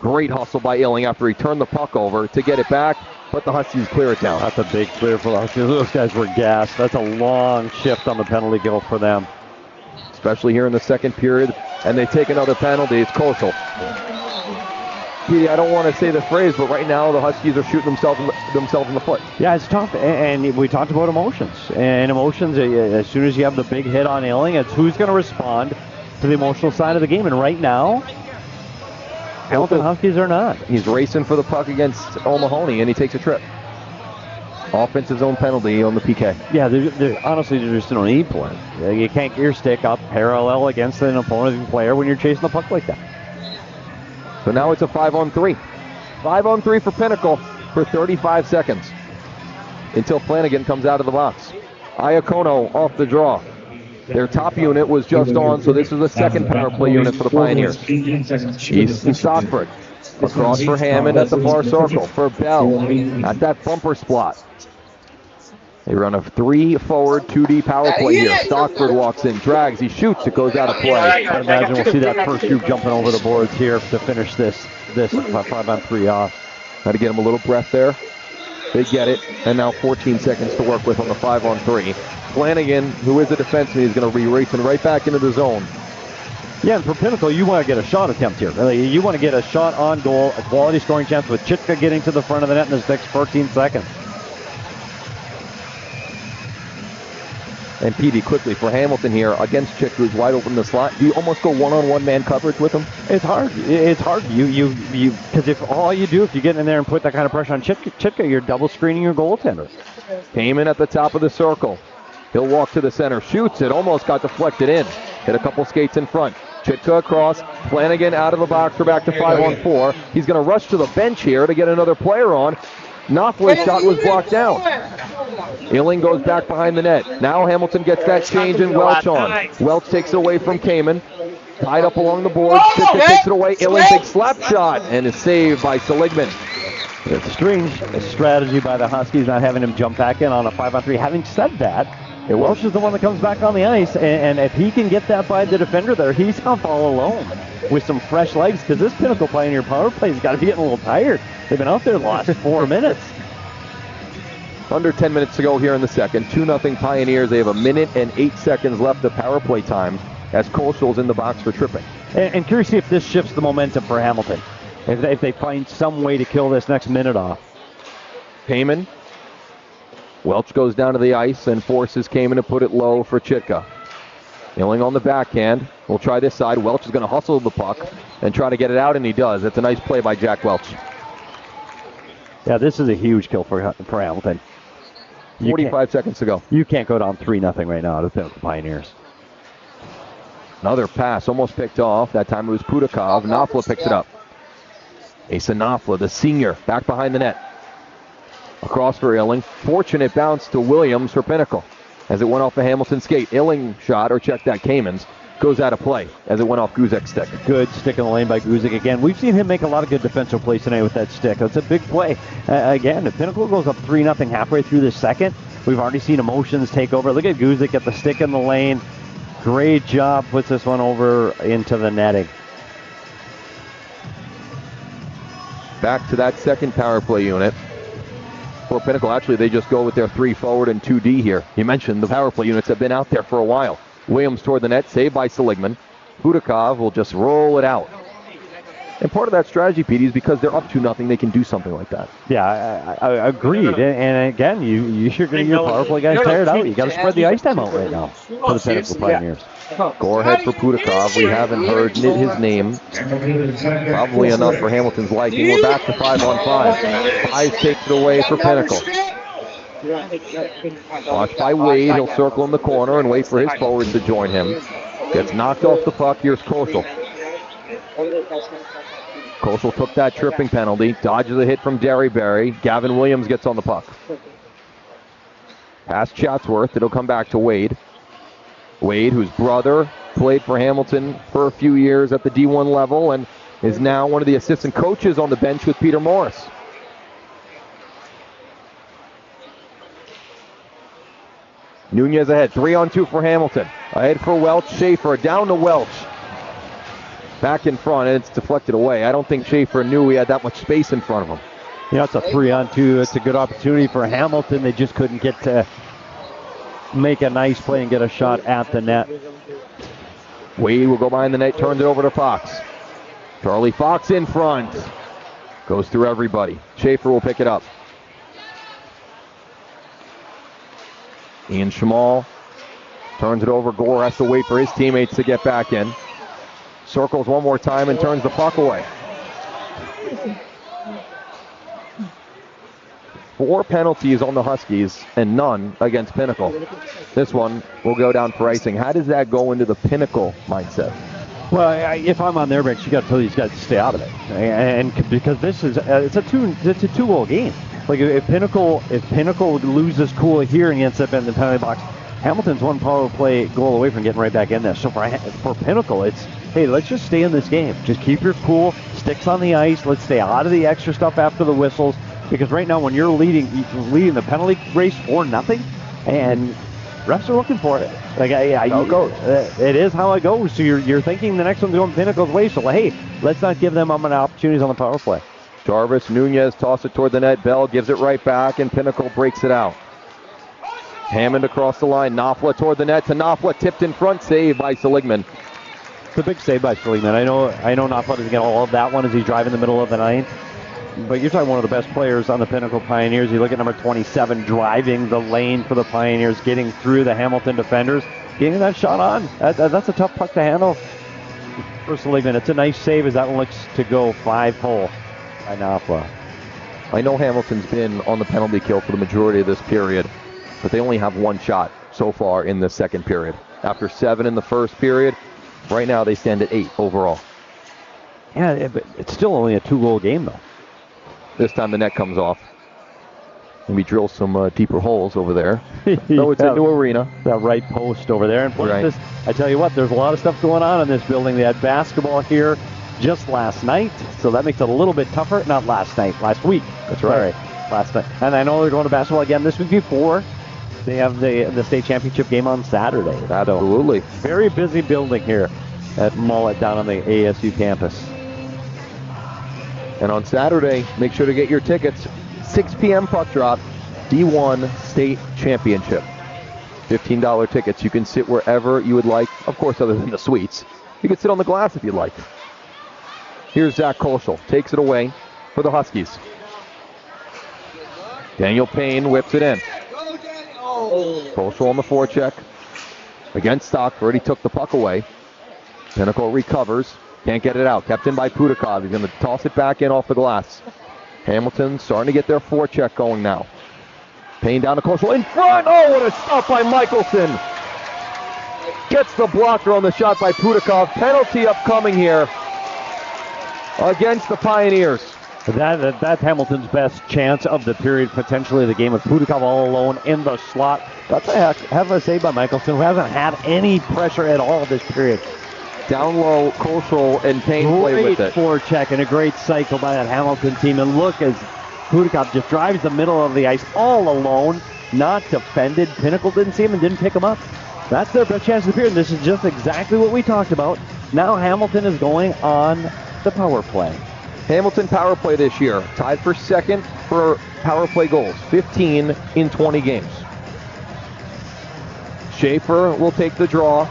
Great hustle by Illing after he turned the puck over to get it back, but the Huskies clear it down. That's a big clear for the Huskies. Those guys were gassed. That's a long shift on the penalty kill for them. Especially here in the second period, and they take another penalty. It's Koschel. Petey, I don't want to say the phrase, but right now the Huskies are shooting themselves in the foot. Yeah, it's tough, and we talked about emotions. And emotions, as soon as you have the big hit on Illing, it's who's going to respond to the emotional side of the game. And right now, Hamilton Huskies are not. He's racing for the puck against O'Mahony, and he takes a trip. Offensive zone penalty on the PK. Yeah, honestly, they just don't need play. You can't get your stick up parallel against an opposing player when you're chasing the puck like that. So now it's a 5-on-3. 5-on-3 for Pinnacle for 35 seconds until Flanagan comes out of the box. Iacono off the draw. Their top unit was just on, so this is the second power play unit for the Pioneers. Easton Stockford across for Hammond at the far circle. For Bell at that bumper spot. They run a 3-forward, 2D power play here. Stockford walks in, drags, he shoots, it goes out of play. I imagine we'll see that first group jumping over the boards here to finish this 5-on-3 off. Had to get him a little breath there. They get it, and now 14 seconds to work with on the 5-on-3. Flanagan, who is a defenseman, is going to be racing right back into the zone. Yeah, and for Pinnacle, you want to get a shot attempt here. You want to get a shot on goal, a quality scoring chance with Chitka getting to the front of the net in this next 14 seconds. And Petey quickly for Hamilton here against Chitka, who's wide open in the slot. Do you almost go one-on-one man coverage with him? It's hard. It's hard. You because if you get in there and put that kind of pressure on Chitka, you're double screening your goaltender. Came in at the top of the circle. He'll walk to the center, shoots it, almost got deflected in. Hit a couple skates in front. Chitka across, Flanagan out of the box for back to 5-on-4. He's going to rush to the bench here to get another player on. Knopfler's shot was blocked down. Illing goes back behind the net. Now Hamilton gets that change and Welch on. Welch takes it away from Kamen. Tied up along the boards. Chitka takes it away. Illing big slap shot and is saved by Seligman. It's strange strategy by the Huskies not having him jump back in on a 5-on-3. Having said that, Welch is the one that comes back on the ice, and if he can get that by the defender there, he's off all alone with some fresh legs, because this Pinnacle Pioneer power play has got to be getting a little tired. They've been out there the last 4 minutes. Under 10 minutes to go here in the second. 2-0 Pioneers. They have 1 minute and 8 seconds left of power play time as Koschel's in the box for tripping. And curious to see if this shifts the momentum for Hamilton, if they find some way to kill this next minute off. Kamen. Welch goes down to the ice and forces Kamen to put it low for Chitka. Illing on the backhand. We'll try this side. Welch is going to hustle the puck and try to get it out, and he does. It's a nice play by Jack Welch. Yeah, this is a huge kill for Hamilton. 45 seconds to go. You can't go down 3-0 right now to the Pioneers. Another pass almost picked off. That time it was Pudakov. Knopfler picks it up. Asa Knopfler, the senior, back behind the net. Across for Illing. Fortunate bounce to Williams for Pinnacle as it went off the Hamilton skate. Illing shot, or check that, Kamen's. goes out of play as it went off Guzek's stick. Good stick in the lane by Guzek again. We've seen him make a lot of good defensive plays tonight with that stick. It's a big play. Again, the Pinnacle goes up 3-0 halfway through the second. We've already seen emotions take over. Look at Guzek get the stick in the lane. Great job. Puts this one over into the netting. Back to that second power play unit. For Pinnacle, actually, they just go with their 3 forward and 2D here. You mentioned the power play units have been out there for a while. Williams toward the net, saved by Seligman. Budakov will just roll it out. And part of that strategy, Petey, is because they're up 2-0, they can do something like that. Yeah, I agreed. And again, you're going to get your power play guys tired out. You got to spread the ice time out right now for the Pinnacle Pioneers. Go ahead for Budakov. We haven't heard his name. Probably enough for Hamilton's liking. We're back to 5-on-5. Five takes it away for Pinnacle. Watched by Wade. He'll circle in the corner and wait for his forwards to join him. Gets knocked off the puck. Here's Koshel. Koshel took that tripping penalty. Dodges a hit from Derryberry. Gavin Williams gets on the puck. Past Chatsworth. It'll come back to Wade. Wade, whose brother played for Hamilton for a few years at the D1 level and is now one of the assistant coaches on the bench with Peter Morris. Nunez ahead, 3-on-2 for Hamilton. Ahead for Welch, Schaefer, down to Welch. Back in front, and it's deflected away. I don't think Schaefer knew he had that much space in front of him. Yeah, it's a 3-on-2. It's a good opportunity for Hamilton. They just couldn't get to make a nice play and get a shot at the net. Wade will go behind the net, turns it over to Fox. Charlie Fox in front. Goes through everybody. Schaefer will pick it up. Ian Shamal turns it over. Gore has to wait for his teammates to get back in. Circles one more time and turns the puck away. 4 penalties on the Huskies and none against Pinnacle. This one will go down for icing. How does that go into the Pinnacle mindset? Well, if I'm on their bench, you got to tell these guys to stay out of it, and because this is it's a 2-goal game. Like if Pinnacle loses cool here and ends up in the penalty box, Hamilton's one power play goal away from getting right back in there. So for Pinnacle, it's hey, let's just stay in this game. Just keep your cool, sticks on the ice. Let's stay out of the extra stuff after the whistles. Because right now, when you're leading the penalty race 4-0, and refs are looking for it. Like how it goes. It is how it goes. So you're thinking the next one's going Pinnacle's way. So hey, let's not give them opportunities on the power play. Jarvis, Nunez toss it toward the net. Bell gives it right back, and Pinnacle breaks it out. Hammond across the line. Knopfler toward the net to Knopfler, tipped in front, saved by Seligman. It's a big save by Seligman. I know Knopfler doesn't get all of that one as he's driving the middle of the line. But you're talking one of the best players on the Pinnacle Pioneers. You look at number 27 driving the lane for the Pioneers, getting through the Hamilton defenders, getting that shot on. That's a tough puck to handle for Seligman. It's a nice save as that one looks to go 5-hole by Knopfler. I know Hamilton's been on the penalty kill for the majority of this period, but they only have 1 shot so far in the second period. After 7 in the first period, right now they stand at 8 overall. Yeah, but it's still only a 2-goal game though. This time the net comes off. And we drill some deeper holes over there. So it's a new arena. That right post over there. And right. I tell you what, there's a lot of stuff going on in this building. They had basketball here just last night, so that makes it a little bit tougher. Not last night, last week. That's right. Sorry, last night. And I know they're going to basketball again this week before they have the state championship game on Saturday. Absolutely. Very busy building here at Mullet down on the ASU campus. And on Saturday, make sure to get your tickets. 6 p.m. puck drop, D1 State Championship. $15 tickets. You can sit wherever you would like, of course, other than the suites. You can sit on the glass if you'd like. Here's Zach Koshel. Takes it away for the Huskies. Daniel Payne whips it in. Koshel on the forecheck. Against Stockford. He took the puck away. Pinnacle recovers. Can't get it out. Kept in by Budakov. He's going to toss it back in off the glass. Hamilton starting to get their forecheck going now. Payne down to Koshel in front. Oh, what a stop by Michelson. Gets the blocker on the shot by Budakov. Penalty upcoming here against the Pioneers. That's Hamilton's best chance of the period, potentially the game, with Budakov all alone in the slot. That's a heck of a save by Michelson, who hasn't had any pressure at all this period. Down low, Koshel and Payne play with it. Great forecheck and a great cycle by that Hamilton team. And look as Hudakov just drives the middle of the ice all alone, not defended. Pinnacle didn't see him and didn't pick him up. That's their best chance of the period. This is just exactly what we talked about. Now Hamilton is going on the power play. Hamilton power play this year, tied for second for power play goals, 15 in 20 games. Schaefer will take the draw.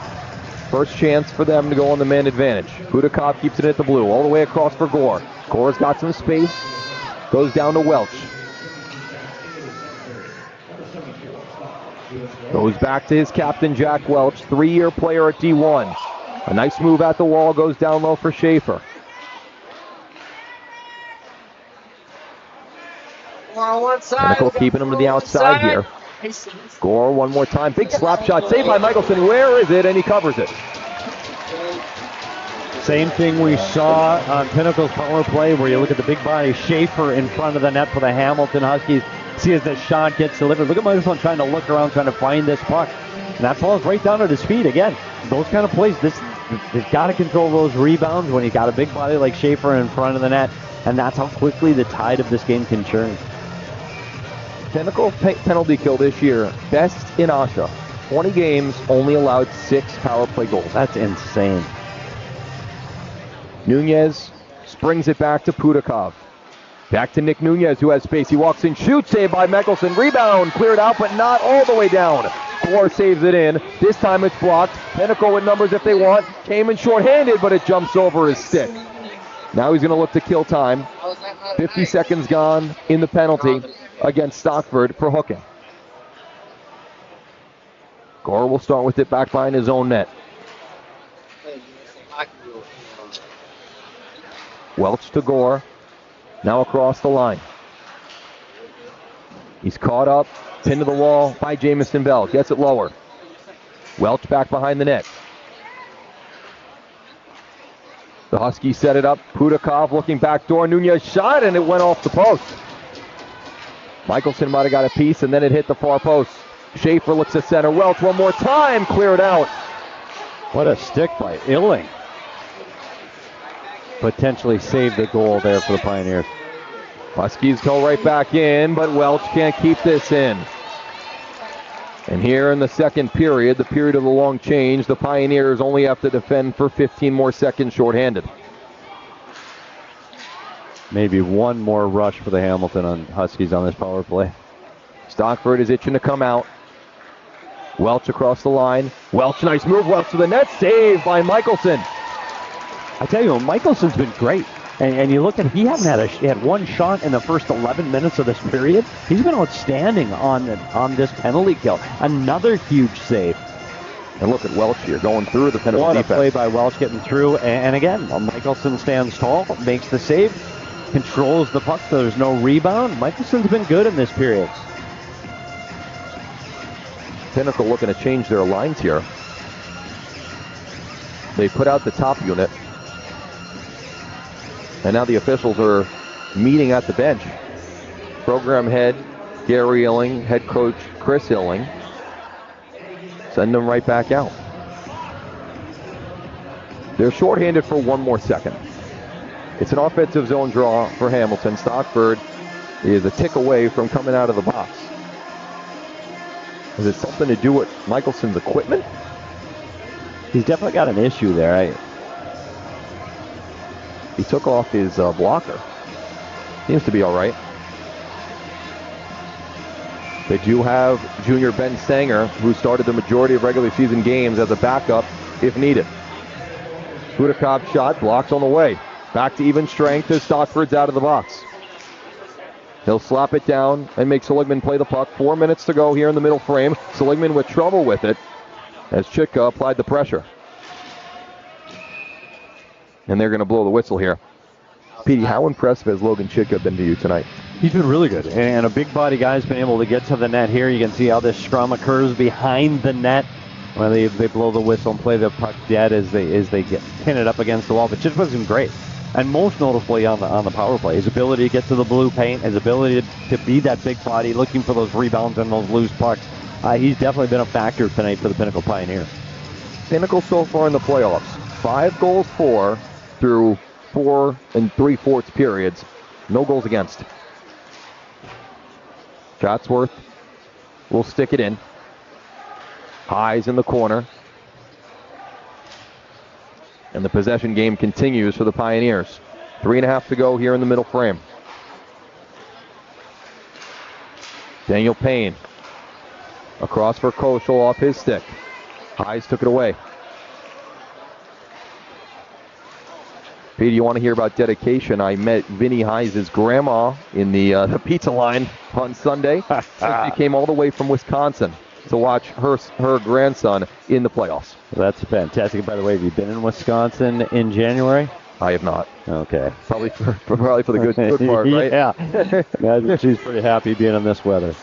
First chance for them to go on the man advantage. Hudakov keeps it at the blue, all the way across for Gore. Gore's got some space, goes down to Welch. Goes back to his captain, Jack Welch, 3-year player at D1. A nice move at the wall, goes down low for Schaefer. Pinnacle keeping him to the outside here. Gore one more time. Big slap shot saved by Michelson. Where is it? And he covers it. Same thing we saw on Pinnacle's power play, where you look at the big body Schaefer in front of the net for the Hamilton Huskies. See as the shot gets delivered. Look at Michelson trying to look around, trying to find this puck. And that falls right down at his feet. Again, those kind of plays, they've got to control those rebounds when you got a big body like Schaefer in front of the net. And that's how quickly the tide of this game can turn. Pinnacle penalty kill this year, best in AHSHA. 20 games, only allowed 6 power play goals. That's insane. Nunez springs it back to Pudakov. Back to Nick Nunez, who has space. He walks in, shoots, saved by Michelson. Rebound, cleared out, but not all the way down. Gore saves it in. This time it's blocked. Pinnacle with numbers if they want. Came in shorthanded, but it jumps over his stick. Now he's going to look to kill time. 50 seconds gone in the penalty against Stockford for hooking. Gore will start with it back behind his own net. Welch to Gore. Now across the line. He's caught up, pinned to the wall by Jamison Bell. Gets it lower. Welch back behind the net. The Huskies set it up. Pudakov looking back door. Nunez shot, and it went off the post. Michelson might have got a piece, and then it hit the far post. Schaefer looks at center. Welch one more time. Cleared out. What a stick by Illing. Potentially saved the goal there for the Pioneers. Huskies go right back in, but Welch can't keep this in. And here in the second period, the period of the long change, the Pioneers only have to defend for 15 more seconds shorthanded. Maybe one more rush for the Hamilton on Huskies on this power play. Stockford is itching to come out. Welch across the line. Welch, nice move. Welch to the net. Saved by Michelson. I tell you, Michelson's been great. And you look at, he had one shot in the first 11 minutes of this period. He's been outstanding on this penalty kill. Another huge save. And look at Welch here going through the penalty defense. What a play by Welch getting through. And again, Michelson stands tall, makes the save, controls the puck so there's no rebound. Michelson's been good in this period. Pinnacle looking to change their lines here. They put out the top unit. And now the officials are meeting at the bench. Program head Gary Illing, head coach Chris Illing. Send them right back out. They're shorthanded for one more second. It's an offensive zone draw for Hamilton. Stockford is a tick away from coming out of the box. Is it something to do with Michelson's equipment? He's definitely got an issue there. He took off his blocker. Seems to be all right. They do have junior Ben Sanger, who started the majority of regular season games as a backup if needed. Hudakov shot, blocks on the way. Back to even strength as Stockford's out of the box. He'll slap it down and make Seligman play the puck. 4 minutes to go here in the middle frame. Seligman with trouble with it as Chitka applied the pressure. And they're going to blow the whistle here. Petey, how impressive has Logan Chitka been to you tonight? He's been really good. And a big body guy's been able to get to the net here. You can see how this scrum occurs behind the net when they blow the whistle and play the puck dead as they pin it up against the wall. But Chitka's been great. And most notably on the power play, his ability to get to the blue paint, his ability to be that big body, looking for those rebounds and those loose pucks. he's definitely been a factor tonight for the Pinnacle Pioneers. Pinnacle so far in the playoffs, 5 goals for through 4 3/4 periods. No goals against. Chatsworth will stick it in. Highs in the corner. And the possession game continues for the Pioneers. 3.5 to go here in the middle frame. Daniel Payne. Across for Koschel off his stick. Highs took it away. Pete, you want to hear about dedication? I met Vinny Highs' grandma in the pizza line on Sunday. She came all the way from Wisconsin to watch her grandson in the playoffs. That's fantastic. By the way, have you been in Wisconsin in January? I have not. Okay. Probably for the good part, right? Yeah. Imagine she's pretty happy being in this weather.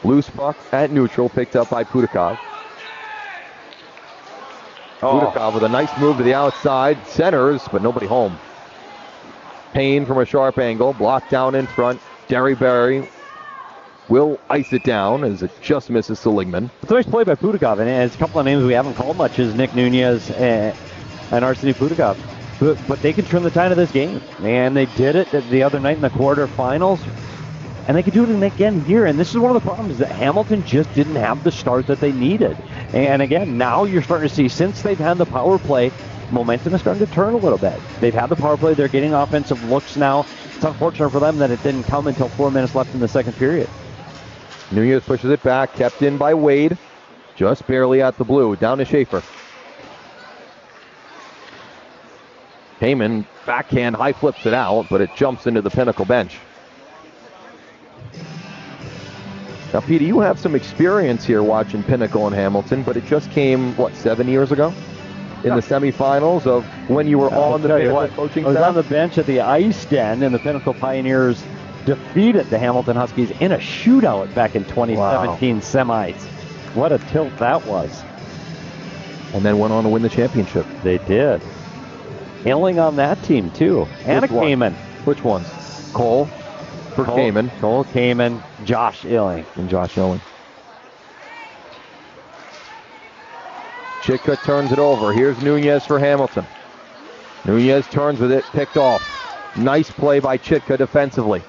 Loose puck at neutral, picked up by Pudakov. Pudakov with a nice move to the outside. Centers, but nobody home. Payne from a sharp angle, blocked down in front. Derry Berry will ice it down as it just misses Seligman. It's a nice play by Pudakov, and it's a couple of names we haven't called much is Nick Nunez and Arseny Pudakov. But they can turn the tide of this game. And they did it the other night in the quarterfinals. And they could do it again here. And this is one of the problems that Hamilton just didn't have the start that they needed. And again, now you're starting to see, since they've had the power play, momentum is starting to turn a little bit. They've had the power play. They're getting offensive looks now. It's unfortunate for them that it didn't come until 4 minutes left in the second period. Nunez pushes it back, kept in by Wade. Just barely at the blue. Down to Schaefer. Heyman, backhand, high flips it out, but it jumps into the Pinnacle bench. Now, Peter, you have some experience here watching Pinnacle and Hamilton, but it just came, 7 years ago? In the semifinals of when you were on the Pinnacle coaching staff? I was on the bench at the Ice Den, and the Pinnacle Pioneers defeated the Hamilton Huskies in a shootout back in 2017 semis. What a tilt that was. And then went on to win the championship. They did. Illing on that team, too. And Kamen. Which ones? Cole for Kamen. Cole Kamen, Josh Illing. And Josh Illing. Chitka turns it over. Here's Nunez for Hamilton. Nunez turns with it, picked off. Nice play by Chitka defensively.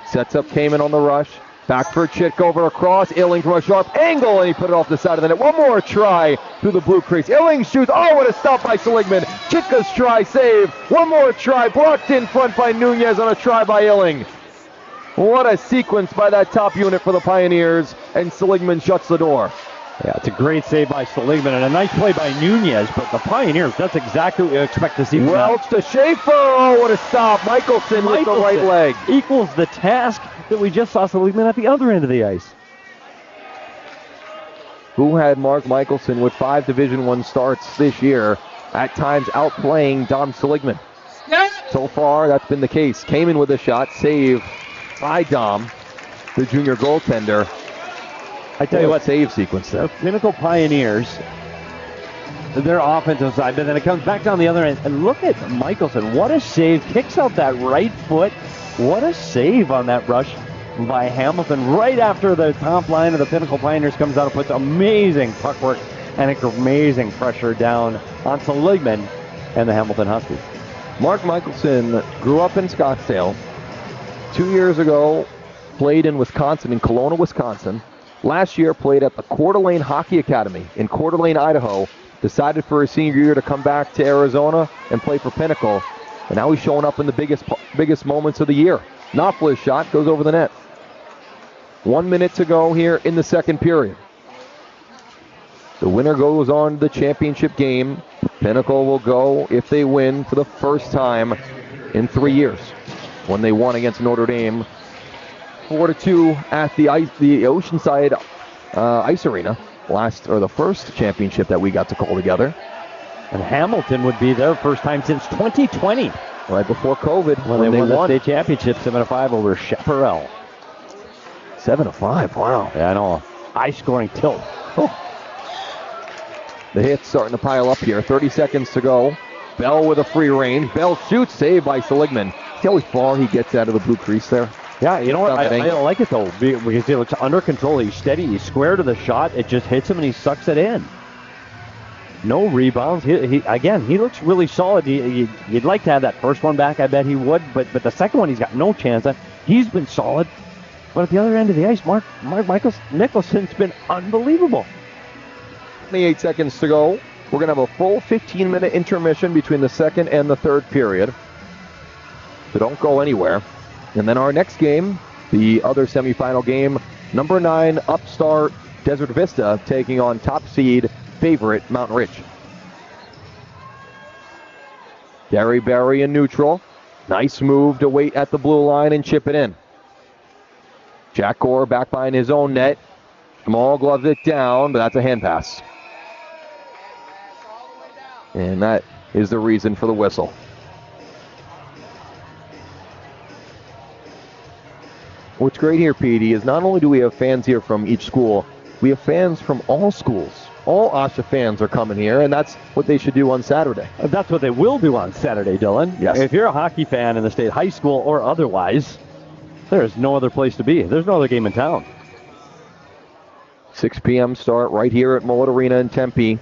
Sets up Kamen on the rush. Back for Chitka over across. Illing from a sharp angle, and he put it off the side of the net. One more try through the blue crease. Illing shoots. Oh, what a stop by Seligman. Chitka's try save. One more try. Blocked in front by Nunez on a try by Illing. What a sequence by that top unit for the Pioneers, and Seligman shuts the door. Yeah, it's a great save by Seligman and a nice play by Nunez, but the Pioneers, that's exactly what you expect to see from them. Welch to Schaefer. Oh, what a stop. Michelson with the right leg. Equals the task that we just saw Seligman at the other end of the ice. Who had Mark Michelson with 5 Division I starts this year, at times outplaying Dom Seligman. So far, that's been the case. Kamen with a shot, save by Dom, the junior goaltender. I tell you what, save sequence there. Pinnacle Pioneers, their offensive side, but then it comes back down the other end. And look at Michelson. What a save. Kicks out that right foot. What a save on that rush by Hamilton right after the top line of the Pinnacle Pioneers comes out and puts amazing puck work and amazing pressure down on Seligman and the Hamilton Huskies. Mark Michelson grew up in Scottsdale. 2 years ago, played in Wisconsin, in Kelowna, Wisconsin. Last year, played at the Coeur d'Alene Hockey Academy in Coeur d'Alene, Idaho. Decided for his senior year to come back to Arizona and play for Pinnacle. And now he's showing up in the biggest moments of the year. Knopfler's shot goes over the net. 1 minute to go here in the second period. The winner goes on to the championship game. Pinnacle will go, if they win, for the first time in 3 years, when they won against Notre Dame 4-2 at the Oceanside Ice Arena, the first championship that we got to call together. And Hamilton would be their first time since 2020. Right before COVID, when they won the state championship 7-5 over Chaparral. 7-5, wow. Yeah, I know. High-scoring tilt. Oh. The hits starting to pile up here. 30 seconds to go. Bell with a free range. Bell shoots, saved by Seligman. See how far he gets out of the blue crease there? Yeah, you know what? I Something. don't like it, though, because he looks under control. He's steady. He's square to the shot. It just hits him, and he sucks it in. No rebounds. He looks really solid. You'd like to have that first one back. I bet he would. But the second one, he's got no chance on. He's been solid. But at the other end of the ice, Mark Nicholson's been unbelievable. 28 seconds to go. We're going to have a full 15-minute intermission between the second and the third period. So don't go anywhere. And then our next game, the other semifinal game, number 9 upstart Desert Vista taking on top seed favorite Mountain Ridge. Derry Berry in neutral. Nice move to wait at the blue line and chip it in. Jack Gore back behind his own net. Small gloves it down, but that's a hand pass. And that is the reason for the whistle. What's great here, Petey, is not only do we have fans here from each school, we have fans from all schools. All AHSHA fans are coming here, and that's what they should do on Saturday. That's what they will do on Saturday, Dylan. Yes. If you're a hockey fan in the state high school or otherwise, there is no other place to be. There's no other game in town. 6 p.m. start right here at Mullet Arena in Tempe.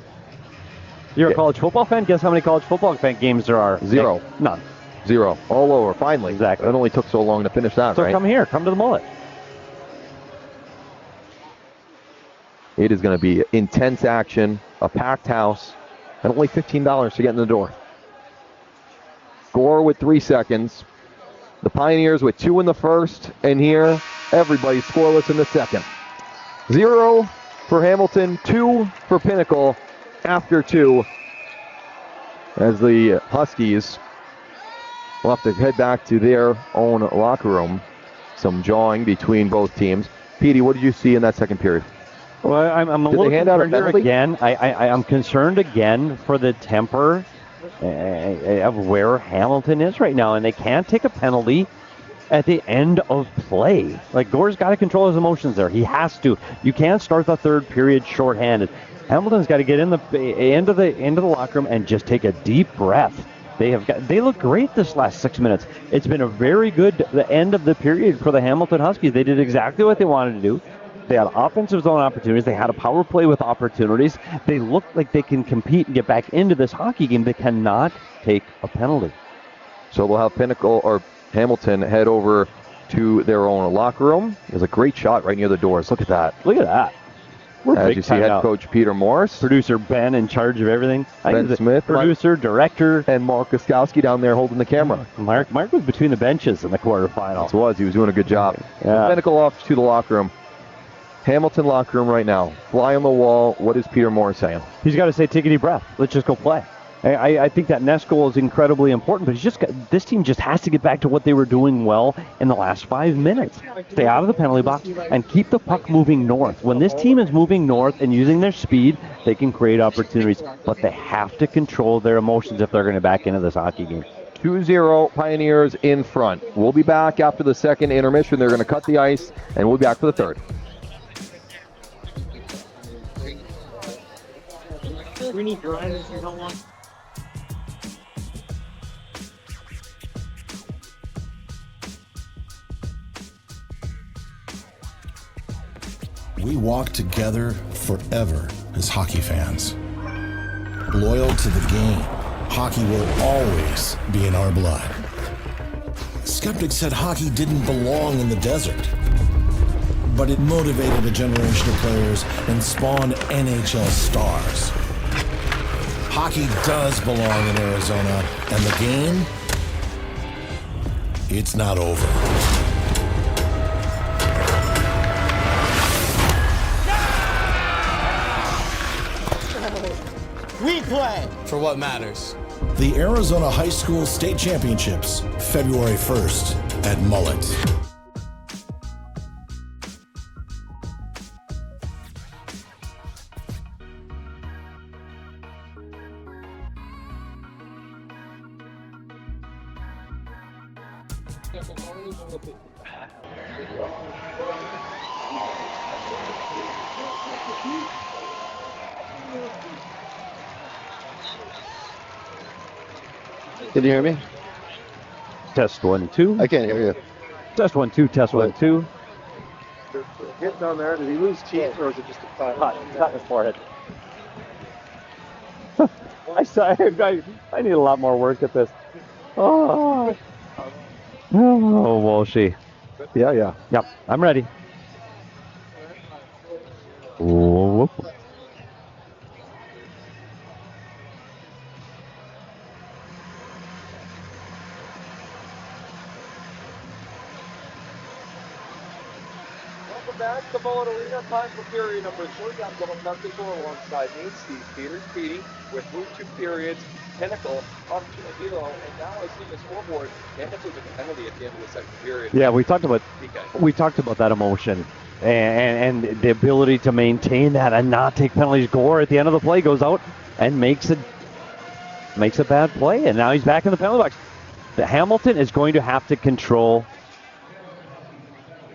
You're a college football fan? Guess how many college football games there are? 0. None. 0. All over, finally. Exactly. It only took so long to finish that, So right? come here. Come to the Mullet. It is going to be intense action, a packed house, and only $15 to get in the door. Gore with 3 seconds. The Pioneers with 2 in the first, and here, everybody scoreless in the second. 0 for Hamilton, 2 for Pinnacle after 2, as the Huskies will have to head back to their own locker room. Some jawing between both teams. Petey, what did you see in that second period? Well, I'm a Did little they hand out a concerned here penalty? again. I'm concerned again for the temper of where Hamilton is right now, and they can't take a penalty at the end of play. Like, Gore's got to control his emotions there. He has to. You can't start the third period shorthanded. Hamilton's got to get in the into the locker room and just take a deep breath. They look great this last 6 minutes. It's been a very good the end of the period for the Hamilton Huskies. They did exactly what they wanted to do. They had offensive zone opportunities. They had a power play with opportunities. They look like they can compete and get back into this hockey game. They cannot take a penalty. So we'll have Pinnacle or Hamilton head over to their own locker room. There's a great shot right near the doors. Look at that. Look at that. We're As big you see, time head now. coach Peter Morris, Producer Ben in charge of everything. Ben Smith, Producer, director. and Mark Koskowski down there holding the camera. Mark was between the benches in the quarterfinal. He was doing a good job. Yeah. Pinnacle off to the locker room. Hamilton locker room right now. Fly on the wall. What is Peter Morris saying? He's got to say, take a deep breath. Let's just go play. I think that nest goal is incredibly important, but this team just has to get back to what they were doing well in the last 5 minutes. Stay out of the penalty box and keep the puck moving north. When this team is moving north and using their speed, they can create opportunities, but they have to control their emotions if they're going to back into this hockey game. 2-0 Pioneers in front. We'll be back after the second intermission. They're going to cut the ice, and we'll be back for the third. We need drivers if you don't want. We walk together forever as hockey fans. Loyal to the game, hockey will always be in our blood. Skeptics said hockey didn't belong in the desert, but it motivated a generation of players and spawned NHL stars. Hockey does belong in Arizona, and the game, it's not over. We play for what matters. The Arizona High School State Championships, February 1st at Mullet. Can you hear me? Test 1, 2. I can't hear you. Test 1, 2, test 1, 2. Hit down there. Did he lose teeth or is it just a cut? Cut his forehead. I need a lot more work at this. Oh, Walshy. Yeah. Yep, I'm ready. Whoa. Welcome back to Mullet Arena. Time for period number 3. I'm Dylan Pinnacle alongside me, Steve Peters. Petey, with through 2 periods, Pinnacle up to 0. And now I see the scoreboard. Hamilton with a penalty at the end of the second period. Yeah, we talked about that emotion and the ability to maintain that and not take penalties. Gore at the end of the play goes out and makes a bad play, and now he's back in the penalty box. The Hamilton is going to have to control.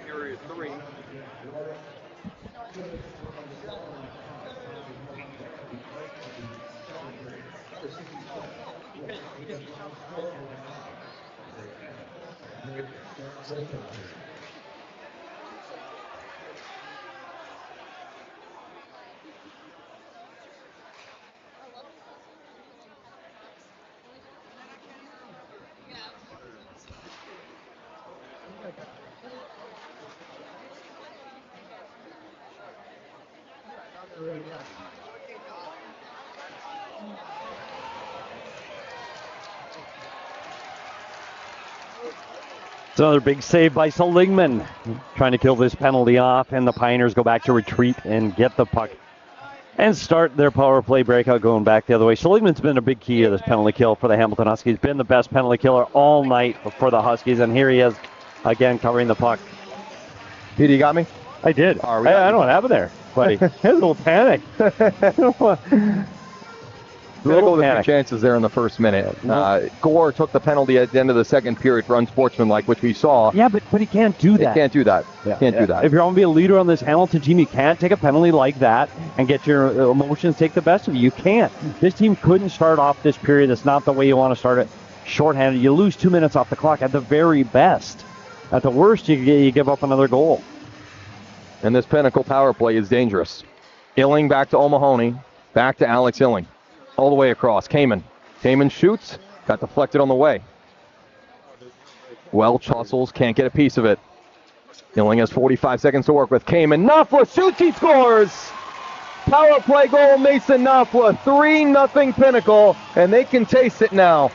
Period 3. It's another big save by Seligman, trying to kill this penalty off, and the Pioneers go back to retreat and get the puck and start their power play breakout going back the other way. Seligman's been a big key to this penalty kill for the Hamilton Huskies. Been the best penalty killer all night for the Huskies, and here he is again covering the puck. Petey, you got me? I did. I I don't know what happened there, buddy. Had a little panic. Pinnacle with a few chances there in the first minute. Gore took the penalty at the end of the second period for unsportsmanlike, which we saw. Yeah, but he can't do that. He can't do that. Can't do that. If you're going to be a leader on this Hamilton team, you can't take a penalty like that and get your emotions take the best of you. You can't. This team couldn't start off this period. That's not the way you want to start it. Shorthanded. You lose 2 minutes off the clock at the very best. At the worst, you give up another goal. And this Pinnacle power play is dangerous. Illing back to O'Mahony. Back to Alex Illing. All the way across. Kamen shoots. Got deflected on the way. Welch hustles. Can't get a piece of it. Illing has 45 seconds to work with. Kamen. Nafla shoots. He scores. Power play goal, Mason Nafla. 3-0 Pinnacle. And they can taste it now.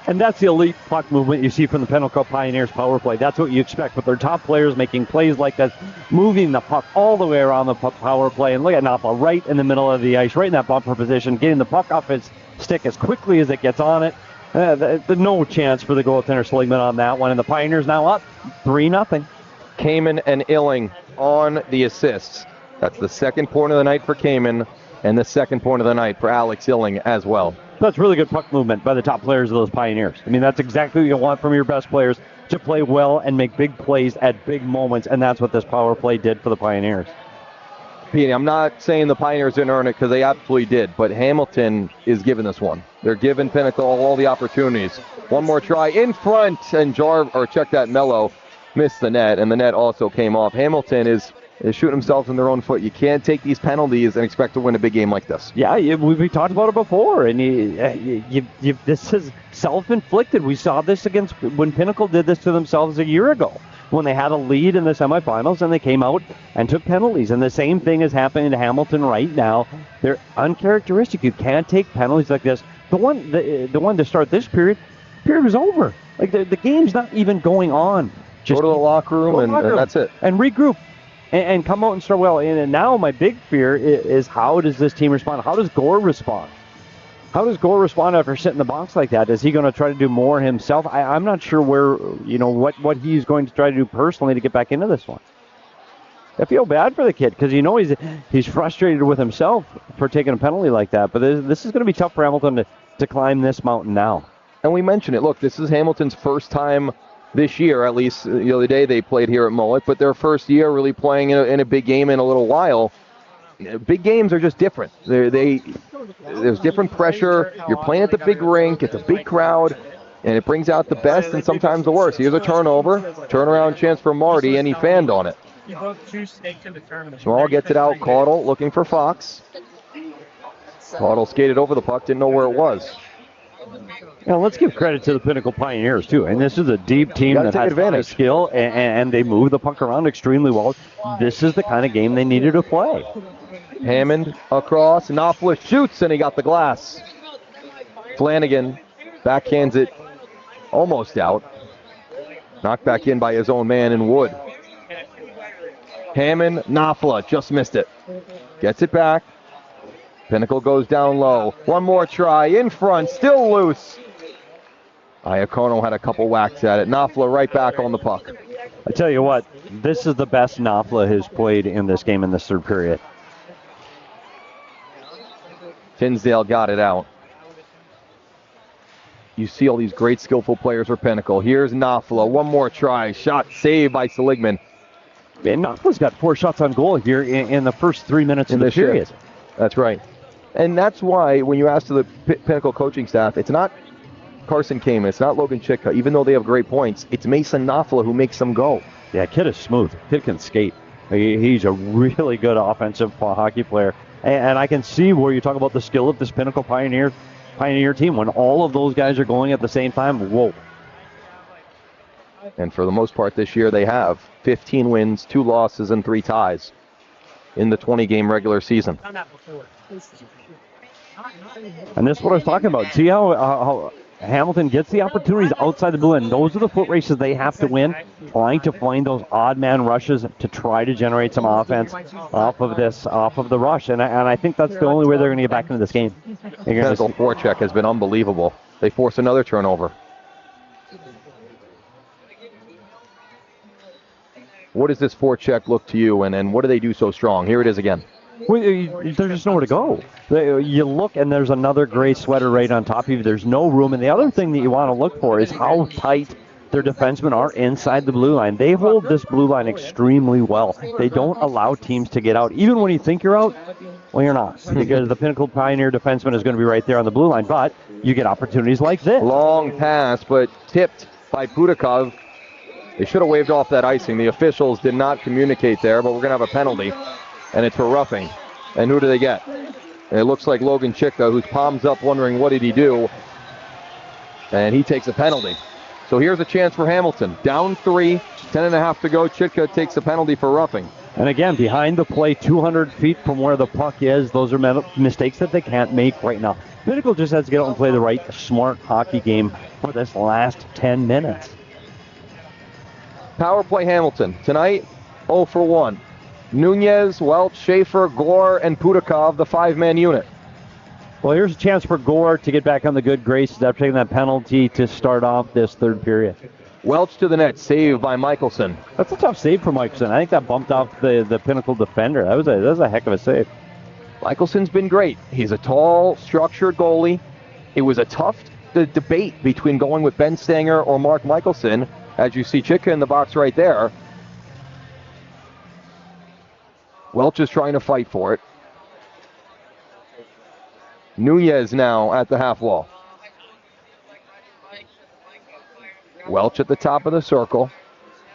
And that's the elite puck movement you see from the Pinnacle Pioneers power play. That's what you expect with their top players making plays like that, moving the puck all the way around the power play. And look at Napa right in the middle of the ice, right in that bumper position, getting the puck off his stick as quickly as it gets on it. No chance for the goaltender Seligman on that one. And the Pioneers now up 3-0. Kamen and Illing on the assists. That's the second point of the night for Kamen and the second point of the night for Alex Illing as well. That's really good puck movement by the top players of those Pioneers. I mean, that's exactly what you want from your best players, to play well and make big plays at big moments, and that's what this power play did for the Pioneers. Petey, I'm not saying the Pioneers didn't earn it, because they absolutely did, but Hamilton is giving this one. They're giving Pinnacle all the opportunities. One more try in front, and check that, Mello missed the net, and the net also came off. Hamilton is shooting themselves in their own foot. You can't take these penalties and expect to win a big game like this. Yeah, we talked about it before, and this is self-inflicted. We saw this when Pinnacle did this to themselves a year ago, when they had a lead in the semifinals and they came out and took penalties. And the same thing is happening to Hamilton right now. They're uncharacteristic. You can't take penalties like this. The one to start this period was over. Like the game's not even going on. Just go to the locker room and that's it. And regroup. And come out and start well. And now my big fear is how does this team respond? How does Gore respond? How does Gore respond after sitting in the box like that? Is he going to try to do more himself? I'm not sure what he's going to try to do personally to get back into this one. I feel bad for the kid because he's frustrated with himself for taking a penalty like that. But this is going to be tough for Hamilton to climb this mountain now. And we mentioned it. Look, this is Hamilton's first time this year, at least the other day they played here at Mullet, but their first year really playing in a big game in a little while. big games are just different. There's different pressure. You're playing at the big rink. It's a big crowd, and it brings out the best and sometimes the worst. Here's a turnover. Turnaround chance for Marty, and he fanned on it. Small gets it out. Caudle looking for Fox. Caudle skated over the puck, didn't know where it was. Now, let's give credit to the Pinnacle Pioneers, too. And this is a deep team that has advantage skill, and they move the puck around extremely well. This is the kind of game they needed to play. Hammond across. Knopfler shoots, and he got the glass. Flanagan backhands it almost out. Knocked back in by his own man in Wood. Hammond, Knopfler just missed it. Gets it back. Pinnacle goes down low. One more try. In front. Still loose. Iacono had a couple whacks at it. Knopfler right back on the puck. I tell you what, this is the best Knopfler has played in this game in this third period. Tinsdale got it out. You see all these great skillful players for Pinnacle. Here's Knopfler. One more try. Shot saved by Seligman. And Knopfler's got 4 shots on goal here in the first 3 minutes of the period. Shift. That's right. And that's why when you ask to the Pinnacle coaching staff, it's not Carson Kamen, it's not Logan Chitka, even though they have great points. It's Mason Knopfler who makes them go. Yeah, kid is smooth. Kid can skate. He's a really good offensive hockey player. And I can see where you talk about the skill of this Pinnacle Pioneer team. When all of those guys are going at the same time, whoa. And for the most part this year, they have 15 wins, 2 losses, and 3 ties in the 20-game regular season. And this is what I was talking about. See how Hamilton gets the opportunities outside the blue line. Those are the foot races they have to win, trying to find those odd man rushes to try to generate some offense off of the rush. And I think that's the only way they're going to get back into this game. Pinnacle forecheck has been unbelievable. They force another turnover. What does this forecheck look to you, and what do they do so strong? Here it is again. Well, there's just nowhere to go. You look, and there's another gray sweater right on top of you. There's no room. And the other thing that you want to look for is how tight their defensemen are inside the blue line. They hold this blue line extremely well. They don't allow teams to get out. Even when you think you're out, well, you're not. Because the Pinnacle Pioneer defenseman is going to be right there on the blue line. But you get opportunities like this. Long pass, but tipped by Pudakov. They should have waved off that icing. The officials did not communicate there, but we're going to have a penalty. And it's for roughing. And who do they get? And it looks like Logan Chitka, whose palms up wondering what did he do. And he takes a penalty. So here's a chance for Hamilton. Down 3, 10.5 to go. Chitka takes a penalty for roughing. And again, behind the play, 200 feet from where the puck is, those are mistakes that they can't make right now. Pinnacle just has to get out and play the right, smart hockey game for this last 10 minutes. Power play Hamilton. Tonight, 0 for 1. Nunez, Welch, Schaefer, Gore, and Pudakov, the 5-man unit. Well, here's a chance for Gore to get back on the good graces after taking that penalty to start off this third period. Welch to the net, saved by Michelson. That's a tough save for Michelson. I think that bumped off the Pinnacle defender. That was a heck of a save. Michelson's been great. He's a tall, structured goalie. It was a tough debate between going with Ben Stanger or Mark Michelson, as you see Chitka in the box right there. Welch is trying to fight for it. Nunez now at the half wall. Welch at the top of the circle.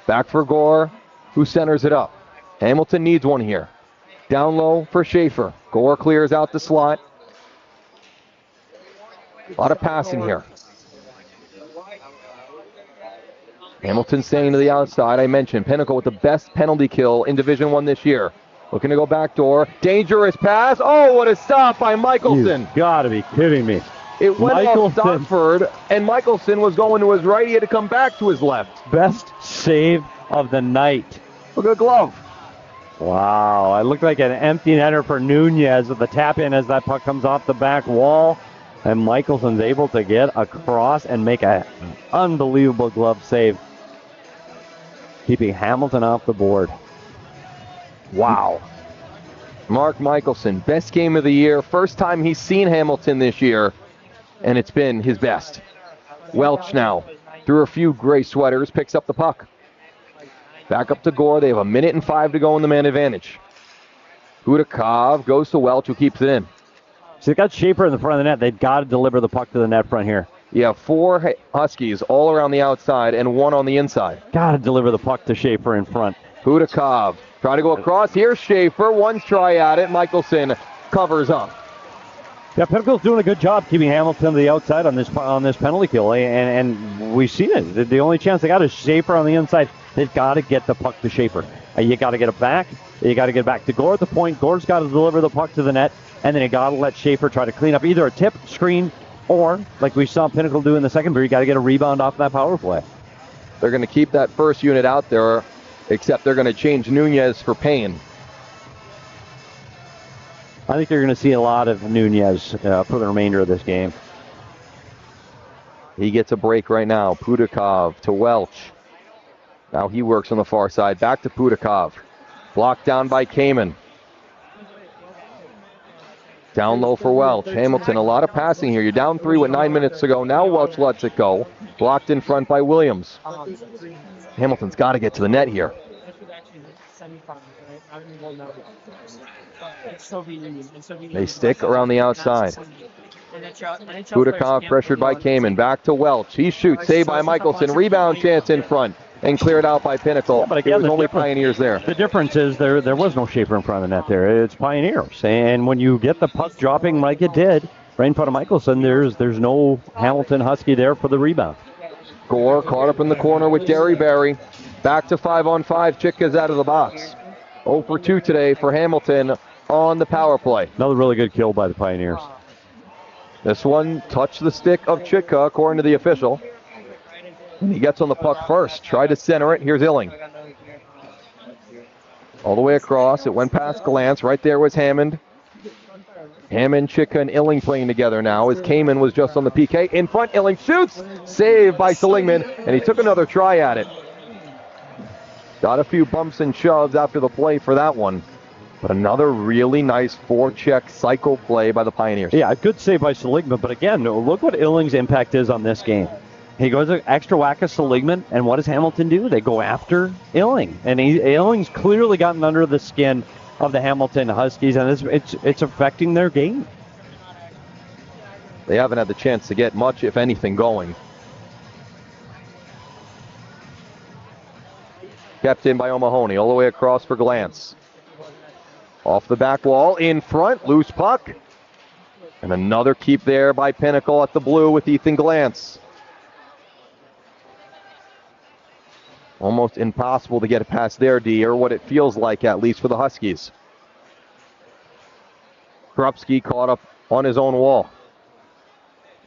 Back for Gore, who centers it up. Hamilton needs one here. Down low for Schaefer. Gore clears out the slot. A lot of passing here. Hamilton staying to the outside. I mentioned Pinnacle with the best penalty kill in Division I this year. Looking to go backdoor. Dangerous pass. Oh, what a stop by Michelson. You've got to be kidding me. It went off Stockford, and Michelson was going to his right. He had to come back to his left. Best save of the night. Look at the glove. Wow, it looked like an empty netter for Nunez with the tap in as that puck comes off the back wall. And Michelson's able to get across and make an unbelievable glove save, keeping Hamilton off the board. Wow. Mark Michelson, best game of the year. First time he's seen Hamilton this year, and it's been his best. Welch now, through a few gray sweaters, picks up the puck. Back up to Gore. They have 1:05 to go in the man advantage. Budakov goes to Welch, who keeps it in. So they got Schaefer in the front of the net. They've got to deliver the puck to the net front here. Yeah, 4 Huskies all around the outside and 1 on the inside. Got to deliver the puck to Schaefer in front. Budakov trying to go across. Here's Schaefer. One try at it. Michelson covers up. Yeah, Pinnacle's doing a good job keeping Hamilton to the outside on this penalty kill, and we see it. The only chance they got is Schaefer on the inside. They've got to get the puck to Schaefer. You got to get it back. You got to get it back to Gore at the point. Gore's got to deliver the puck to the net, and then you got to let Schaefer try to clean up either a tip, screen, or, like we saw Pinnacle do in the second period, you got to get a rebound off that power play. They're going to keep that first unit out there, except they're going to change Nunez for Payne. I think you're going to see a lot of Nunez for the remainder of this game. He gets a break right now. Budakov to Welch. Now he works on the far side. Back to Budakov. Blocked down by Kamen. Down low for Welch. Hamilton, a lot of passing here. You're down 3 with 9 minutes to go. Now Welch lets it go. Blocked in front by Williams. Hamilton's got to get to the net here. They stick around the outside. Budakov pressured by Kamen. Back to Welch. He shoots. Saved by Michelson. Rebound chance in front. And cleared out by Pinnacle. Yeah, but again, it was only Pioneers there. The difference is there was no Schaefer in front of the net there. It's Pioneers. And when you get the puck dropping like it did right in front of Michelson, there's no Hamilton Husky there for the rebound. Gore caught up in the corner with Derry Berry. Back to 5-on-5. Chitka's out of the box. 0 for 2 today for Hamilton on the power play. Another really good kill by the Pioneers. This one touched the stick of Chitka, according to the official. And he gets on the puck first. Tried to center it. Here's Illing. All the way across. It went past Glance. Right there was Hammond. Hammond, Chitka, and Illing playing together now as Kamen was just on the PK. In front, Illing shoots. Saved by Seligman. And he took another try at it. Got a few bumps and shoves after the play for that one. But another really nice forecheck cycle play by the Pioneers. Yeah, a good save by Seligman. But again, look what Illing's impact is on this game. He goes an extra whack of Seligman, and what does Hamilton do? They go after Illing. And Illing's clearly gotten under the skin of the Hamilton Huskies, and it's affecting their game. They haven't had the chance to get much, if anything, going. Kept in by O'Mahony, all the way across for Glance. Off the back wall, in front, loose puck. And another keep there by Pinnacle at the blue with Ethan Glance. Almost impossible to get it past their D, or what it feels like, at least for the Huskies. Krupski caught up on his own wall.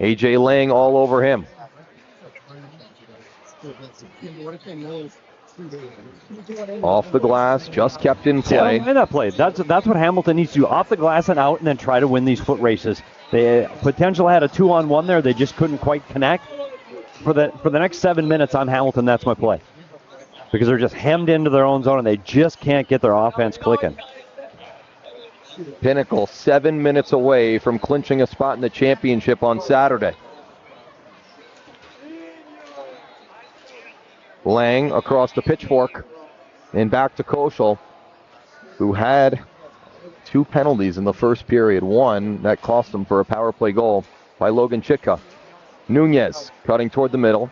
A.J. Lang all over him. Off the glass, just kept in play. Yeah, that play. That's what Hamilton needs to do. Off the glass and out, and then try to win these foot races. They potentially had a 2-on-1 there. They just couldn't quite connect. For the next 7 minutes on Hamilton, that's my play. Because they're just hemmed into their own zone, and they just can't get their offense clicking. Pinnacle 7 minutes away from clinching a spot in the championship on Saturday. Lang across the pitchfork and back to Koschel, who had 2 penalties in the first period. One that cost him for a power play goal by Logan Chitka. Nunez cutting toward the middle.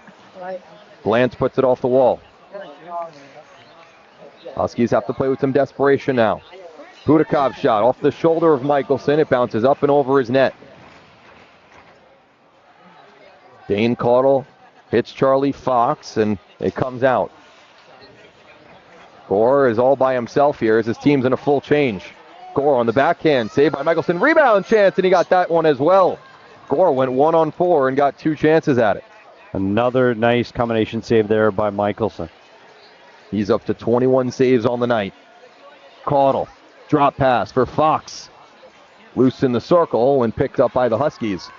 Glance puts it off the wall. Huskies have to play with some desperation now. Budakov shot off the shoulder of Michelson. It bounces up and over his net. Dane Caudle hits Charlie Fox, and it comes out. Gore is all by himself here as his team's in a full change. Gore on the backhand, saved by Michelson. Rebound chance, and he got that one as well. Gore went 1-on-4 and got 2 chances at it. Another nice combination save there by Michelson. He's up to 21 saves on the night. Caudle, drop pass for Fox. Loose in the circle and picked up by the Huskies.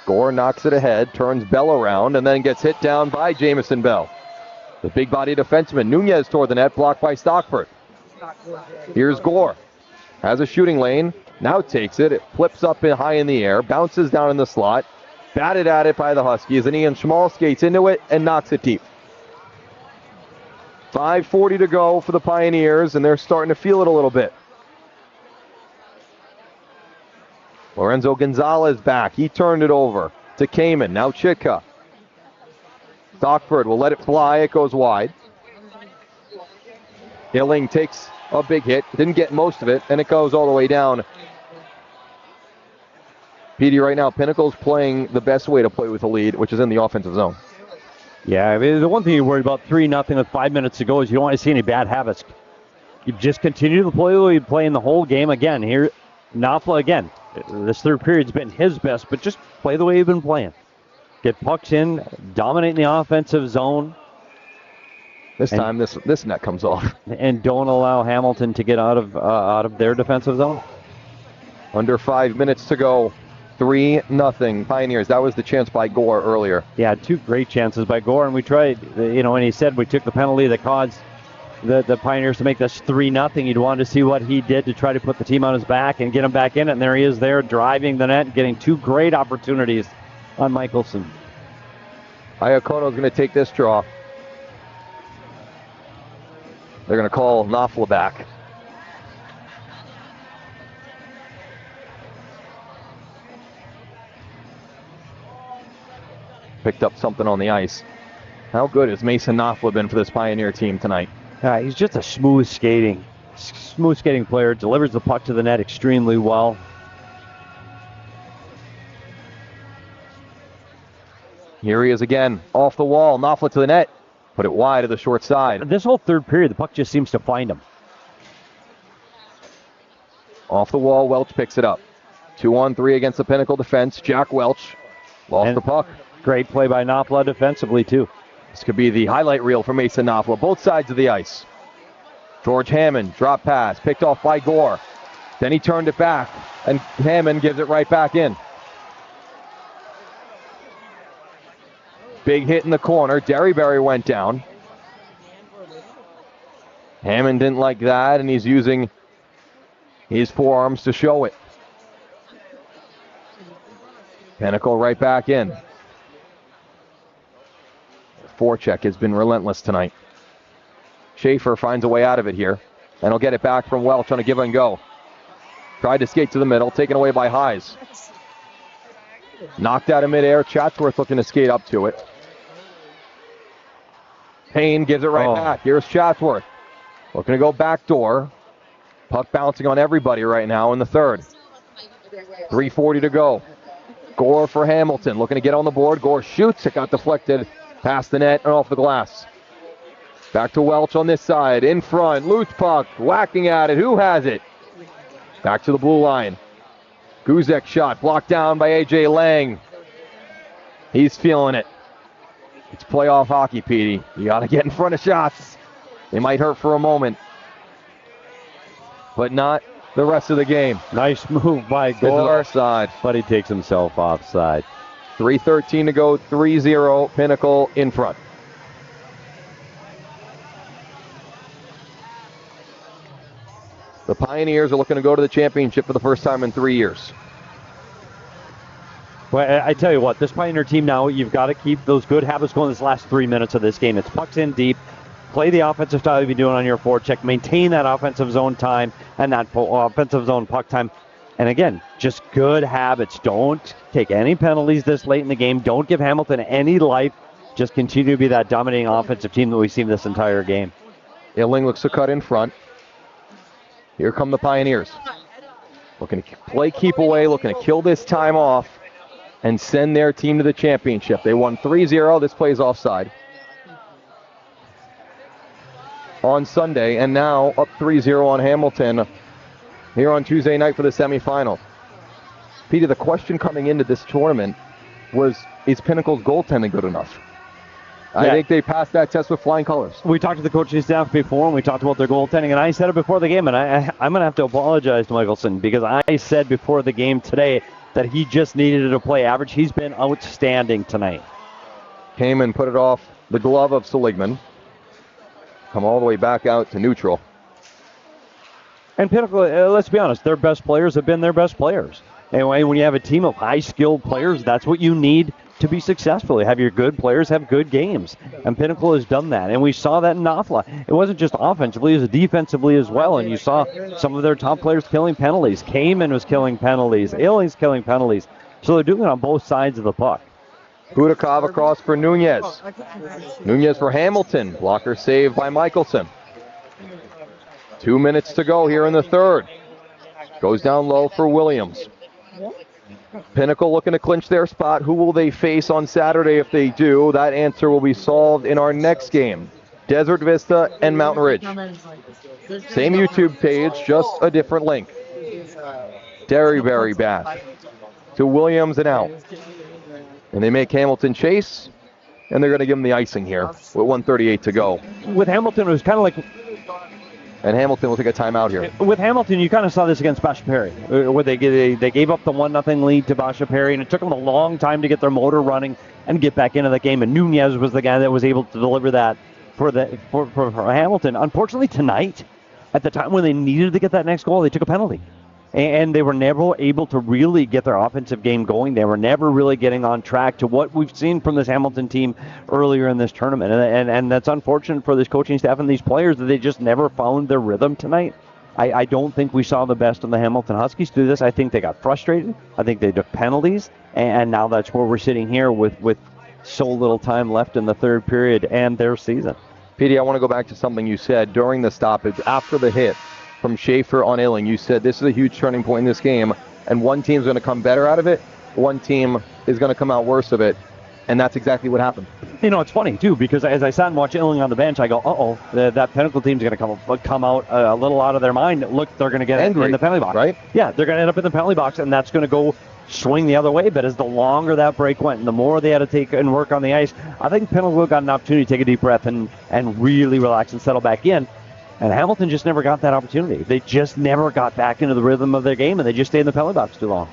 Gore knocks it ahead, turns Bell around, and then gets hit down by Jamison Bell. The big body defenseman, Nunez toward the net, blocked by Stockford. Here's Gore. Has a shooting lane, now takes it. It flips up high in the air, bounces down in the slot. Batted at it by the Huskies, and Ian Schmal skates into it and knocks it deep. 5:40 to go for the Pioneers, and they're starting to feel it a little bit. Lorenzo Gonzalez back. He turned it over to Kamen. Now Chitka. Stockford will let it fly. It goes wide. Illing takes a big hit. Didn't get most of it, and it goes all the way down. PD, right now, Pinnacle's playing the best way to play with a lead, which is in the offensive zone. Yeah, I mean, the one thing you're worried about 3-0 with 5 minutes to go is you don't want to see any bad habits. You just continue to play the way you play in the whole game. Again, here, Knopfler, again, this third period's been his best, but just play the way you've been playing. Get pucks in, dominate the offensive zone. This time, this net comes off. And don't allow Hamilton to get out of their defensive zone. Under 5 minutes to go. 3-0 Pioneers. That was the chance by Gore earlier. Yeah, 2 great chances by Gore, and we tried, and he said we took the penalty that caused the Pioneers to make this 3-0. You'd want to see what he did to try to put the team on his back and get him back in it, and there he is there driving the net, getting 2 great opportunities on Michelson. Iacono's going to take this draw. They're going to call Knopfler back. Picked up something on the ice. How good has Mason Knopfler been for this Pioneer team tonight? He's just a smooth skating player. Delivers the puck to the net extremely well. Here he is again, off the wall. Knopfler to the net. Put it wide to the short side. This whole third period, the puck just seems to find him. Off the wall, Welch picks it up. 2-on-3 against the Pinnacle defense. Jack Welch lost the puck. Great play by Knopfler defensively, too. This could be the highlight reel for Mason Knopfler. Both sides of the ice. George Hammond, drop pass, picked off by Gore. Then he turned it back, and Hammond gives it right back in. Big hit in the corner. Derryberry went down. Hammond didn't like that, and he's using his forearms to show it. Pinnacle right back in. Forecheck has been relentless tonight. Schaefer finds a way out of it here, and he'll get it back from Welch on a give and go. Tried to skate to the middle, taken away by Hayes. Knocked out of midair. Chatsworth looking to skate up to it. Payne gives it right back. Here's Chatsworth. Looking to go back door. Puck bouncing on everybody right now in the third. 3:40 to go. Gore for Hamilton. Looking to get on the board. Gore shoots. It got deflected past the net and off the glass. Back to Welch on this side. In front. Loose puck. Whacking at it. Who has it? Back to the blue line. Guzek shot. Blocked down by A.J. Lang. He's feeling it. It's playoff hockey, Petey. You got to get in front of shots. They might hurt for a moment, but not the rest of the game. Nice move by Gore, side, but he takes himself offside. 3:13 to go, 3-0, Pinnacle in front. The Pioneers are looking to go to the championship for the first time in 3 years. Well, I tell you what, this Pioneer team now, you've got to keep those good habits going this last 3 minutes of this game. It's pucks in deep. Play the offensive style you've been doing on your forecheck. Maintain that offensive zone time and that offensive zone puck time. And again, just good habits. Don't take any penalties this late in the game. Don't give Hamilton any life. Just continue to be that dominating offensive team that we've seen this entire game. Illing looks to cut in front. Here come the Pioneers. Looking to play keep away, looking to kill this time off and send their team to the championship. They won 3-0. This plays offside on Sunday, and now up 3-0 on Hamilton here on Tuesday night for the semifinal. Peter, the question coming into this tournament was, is Pinnacle's goaltending good enough? Yeah. I think they passed that test with flying colors. We talked to the coaching staff before, and we talked about their goaltending, and I said it before the game, and I'm going to have to apologize to Michelson because I said before the game today that he just needed to play average. He's been outstanding tonight. Came and put it off the glove of Seligman. Come all the way back out to neutral. And Pinnacle, let's be honest, their best players have been their best players. Anyway, when you have a team of high-skilled players, that's what you need to be successful. You have your good players have good games, and Pinnacle has done that. And we saw that in Nafla. It wasn't just offensively, it was defensively as well, and you saw some of their top players killing penalties. Kamen was killing penalties. Illing's killing penalties. So they're doing it on both sides of the puck. Budakov across for Nunez. Nunez for Hamilton. Blocker saved by Michelson. 2 minutes to go here in the third. Goes down low for Williams. Pinnacle looking to clinch their spot. Who will they face on Saturday if they do? That answer will be solved in our next game. Desert Vista and Mountain Ridge. Same YouTube page, just a different link. Derryberry back to Williams and out. And they make Hamilton chase, and they're going to give him the icing here with 1:38 to go. With Hamilton, it was kind of like... And Hamilton will take a timeout here. With Hamilton, you kind of saw this against Basha Perry, where they gave up the 1-0 lead to Basha Perry, and it took them a long time to get their motor running and get back into the game. And Nunez was the guy that was able to deliver that for Hamilton. Unfortunately, tonight, at the time when they needed to get that next goal, they took a penalty. And they were never able to really get their offensive game going. They were never really getting on track to what we've seen from this Hamilton team earlier in this tournament. And that's unfortunate for this coaching staff and these players that they just never found their rhythm tonight. I don't think we saw the best of the Hamilton Huskies do this. I think they got frustrated. I think they took penalties. And now that's where we're sitting here with so little time left in the third period and their season. Petey, I want to go back to something you said during the stoppage after the hit from Schaefer on Illing. You said this is a huge turning point in this game, and one team's going to come better out of it, one team is going to come out worse of it, and that's exactly what happened. You know, it's funny, too, because as I sat and watched Illing on the bench, I go, that Pinnacle team's going to come out a little out of their mind. Look, they're going to get angry in the penalty box. Right? Yeah, they're going to end up in the penalty box, and that's going to go swing the other way. But as the longer that break went and the more they had to take and work on the ice, I think Pinnacle got an opportunity to take a deep breath and really relax and settle back in. And Hamilton just never got that opportunity. They just never got back into the rhythm of their game, and they just stayed in the penalty box too long.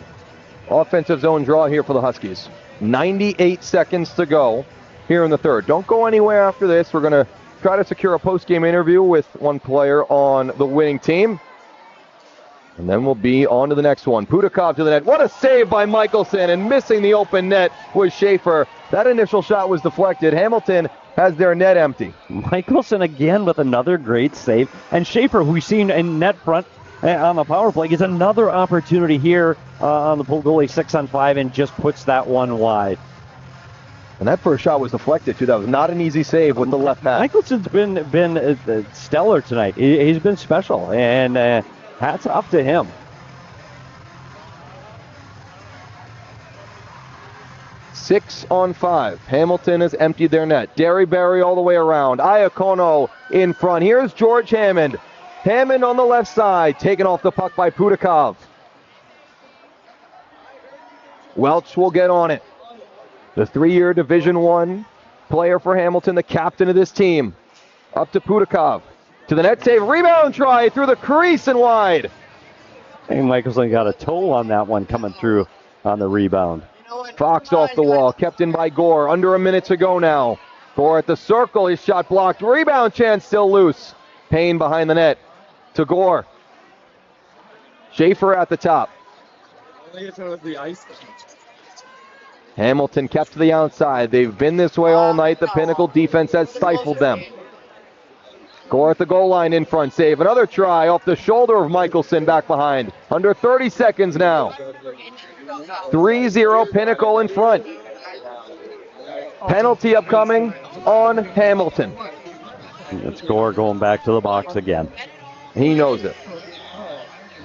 Offensive zone draw here for the Huskies. 98 seconds to go here in the third. Don't go anywhere after this. We're going to try to secure a post-game interview with one player on the winning team. And then we'll be on to the next one. Budakov to the net. What a save by Michelson, and missing the open net was Schaefer. That initial shot was deflected. Hamilton has their net empty. Michelson again with another great save. And Schaefer, who we've seen in net front on the power play, gets another opportunity here on the pull goalie 6-on-5 and just puts that one wide. And that first shot was deflected, too. That was not an easy save with the left hand. Michelson's been stellar tonight. He's been special, and hats off to him. Six on 5. Hamilton has emptied their net. Derryberry all the way around. Iacono in front. Here's George Hammond. Hammond on the left side, taken off the puck by Budakov. Welch will get on it. The 3-year Division I player for Hamilton, the captain of this team. Up to Budakov. To the net save. Rebound try through the crease and wide. I think Michelson got a toe on that one coming through on the rebound. Fox off the wall, kept in by Gore. Under a minute to go now. Gore at the circle, his shot blocked. Rebound chance still loose. Payne behind the net to Gore. Schaefer at the top. Hamilton kept to the outside. They've been this way all night. The Pinnacle defense has stifled them. Gore at the goal line in front. Save. Another try off the shoulder of Michelson back behind. Under 30 seconds now. 3-0 Pinnacle in front. Penalty upcoming on Hamilton. It's Gore going back to the box again. He knows it.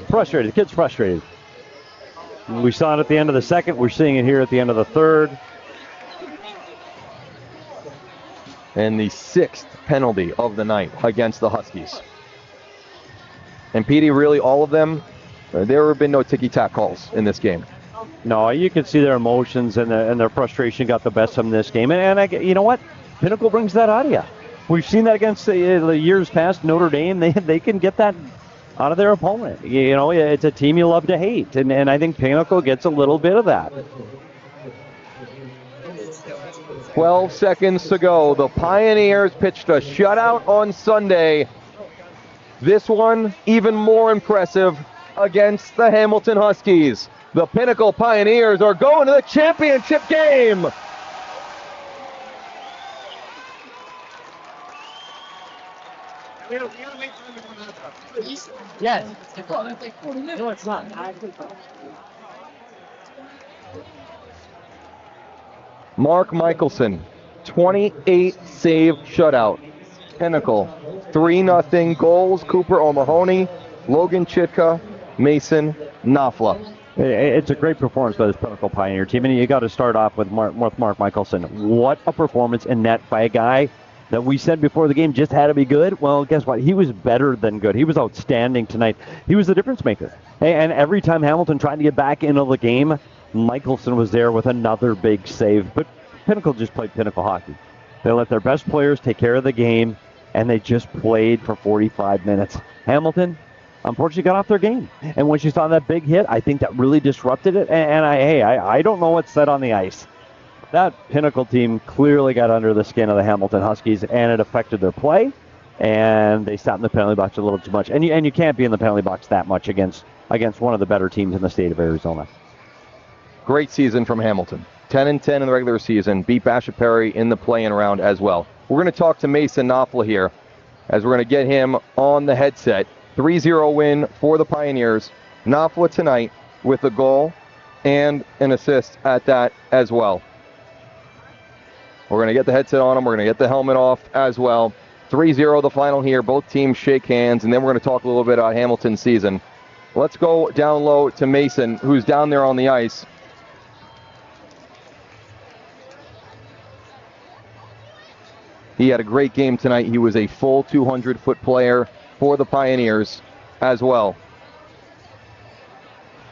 Frustrated. The kid's frustrated. We saw it at the end of the second. We're seeing it here at the end of the third. And the 6th penalty of the night against the Huskies. And Petey, really all of them, there have been no ticky-tack calls in this game. No, you can see their emotions and their frustration got the best of them in this game. And you know what? Pinnacle brings that out of you. We've seen that against the years past. Notre Dame, they can get that out of their opponent. You know, it's a team you love to hate. And I think Pinnacle gets a little bit of that. 12 seconds to go. The Pioneers pitched a shutout on Sunday. This one, even more impressive against the Hamilton Huskies. The Pinnacle Pioneers are going to the championship game. Yes. No, it's not. Mark Michelson, 28 save shutout. Pinnacle, 3-0 goals. Cooper O'Mahony, Logan Chitka, Mason Knopfler. It's a great performance by this Pinnacle Pioneer team, and you got to start off with Mark Michelson. What a performance in net by a guy that we said before the game just had to be good. Well, guess what? He was better than good. He was outstanding tonight. He was the difference maker. And every time Hamilton tried to get back into the game, Michelson was there with another big save. But Pinnacle just played Pinnacle hockey. They let their best players take care of the game, and they just played for 45 minutes. Hamilton, unfortunately, got off their game. And when she saw that big hit, I think that really disrupted it. And I don't know what's said on the ice. That Pinnacle team clearly got under the skin of the Hamilton Huskies, and it affected their play. And they sat in the penalty box a little too much. And you can't be in the penalty box that much against one of the better teams in the state of Arizona. Great season from Hamilton. 10-10 in the regular season. Beat Bishop Perry in the play-in round as well. We're going to talk to Mason Knopfler here as we're going to get him on the headset. 3-0 win for the Pioneers. Knopfler tonight with a goal and an assist at that as well. We're going to get the headset on him. We're going to get the helmet off as well. 3-0 the final here. Both teams shake hands, and then we're going to talk a little bit about Hamilton's season. Let's go down low to Mason, who's down there on the ice. He had a great game tonight. He was a full 200-foot player for the Pioneers as well.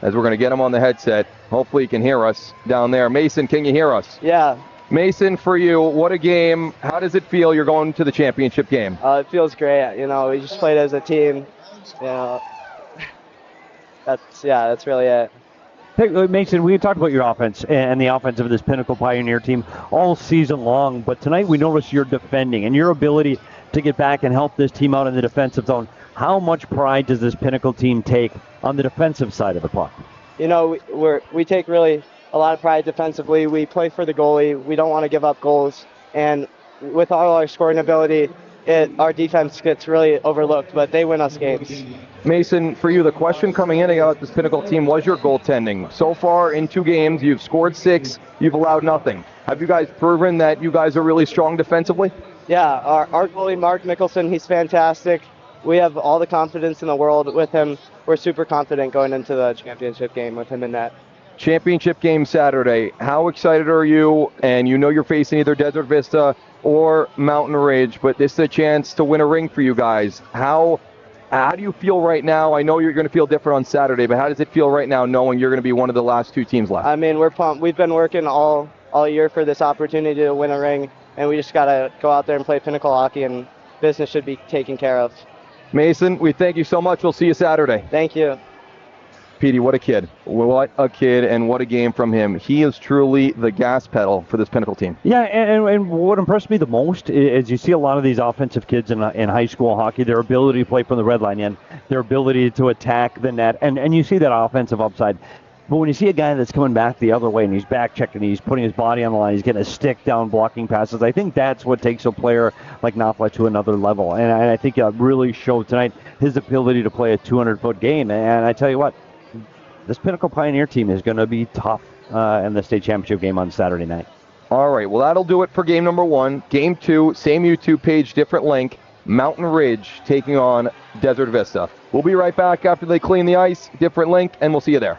As we're going to get him on the headset. Hopefully he can hear us down there. Mason, can you hear us? Yeah. Mason, for you, what a game. How does it feel you're going to the championship game? It feels great. We just played as a team. That's really it. Hey, Mason, we talked about your offense and the offense of this Pinnacle Pioneer team all season long, but tonight we noticed your defending and your ability to get back and help this team out in the defensive zone. How much pride does this Pinnacle team take on the defensive side of the puck? We take really a lot of pride defensively. We play for the goalie. We don't want to give up goals. And with all our scoring ability, our defense gets really overlooked, but they win us games. Mason, for you, the question coming in about this Pinnacle team was your goaltending. So far in 2 games, you've scored 6, you've allowed nothing. Have you guys proven that you guys are really strong defensively? Yeah, our goalie, Mark Michelson, he's fantastic. We have all the confidence in the world with him. We're super confident going into the championship game with him in net. Championship game Saturday. How excited are you? And you know you're facing either Desert Vista or Mountain Ridge, but this is a chance to win a ring for you guys. How do you feel right now? I know you're going to feel different on Saturday, but how does it feel right now knowing you're going to be one of the last 2 teams left? I mean, we're pumped. We've been working all year for this opportunity to win a ring, and we just got to go out there and play Pinnacle hockey, and business should be taken care of. Mason, we thank you so much. We'll see you Saturday. Thank you. Petey, what a kid. What a kid, and what a game from him. He is truly the gas pedal for this Pinnacle team. Yeah, and what impressed me the most is you see a lot of these offensive kids in high school hockey, their ability to play from the red line in, their ability to attack the net, and you see that offensive upside. But when you see a guy that's coming back the other way and he's back checking, he's putting his body on the line, he's getting a stick down blocking passes, I think that's what takes a player like Knopfler to another level. And I think it really showed tonight his ability to play a 200-foot game. And I tell you what, this Pinnacle Pioneer team is going to be tough in the state championship game on Saturday night. All right, well, that'll do it for game number 1. Game 2, same YouTube page, different link. Mountain Ridge taking on Desert Vista. We'll be right back after they clean the ice, different link, and we'll see you there.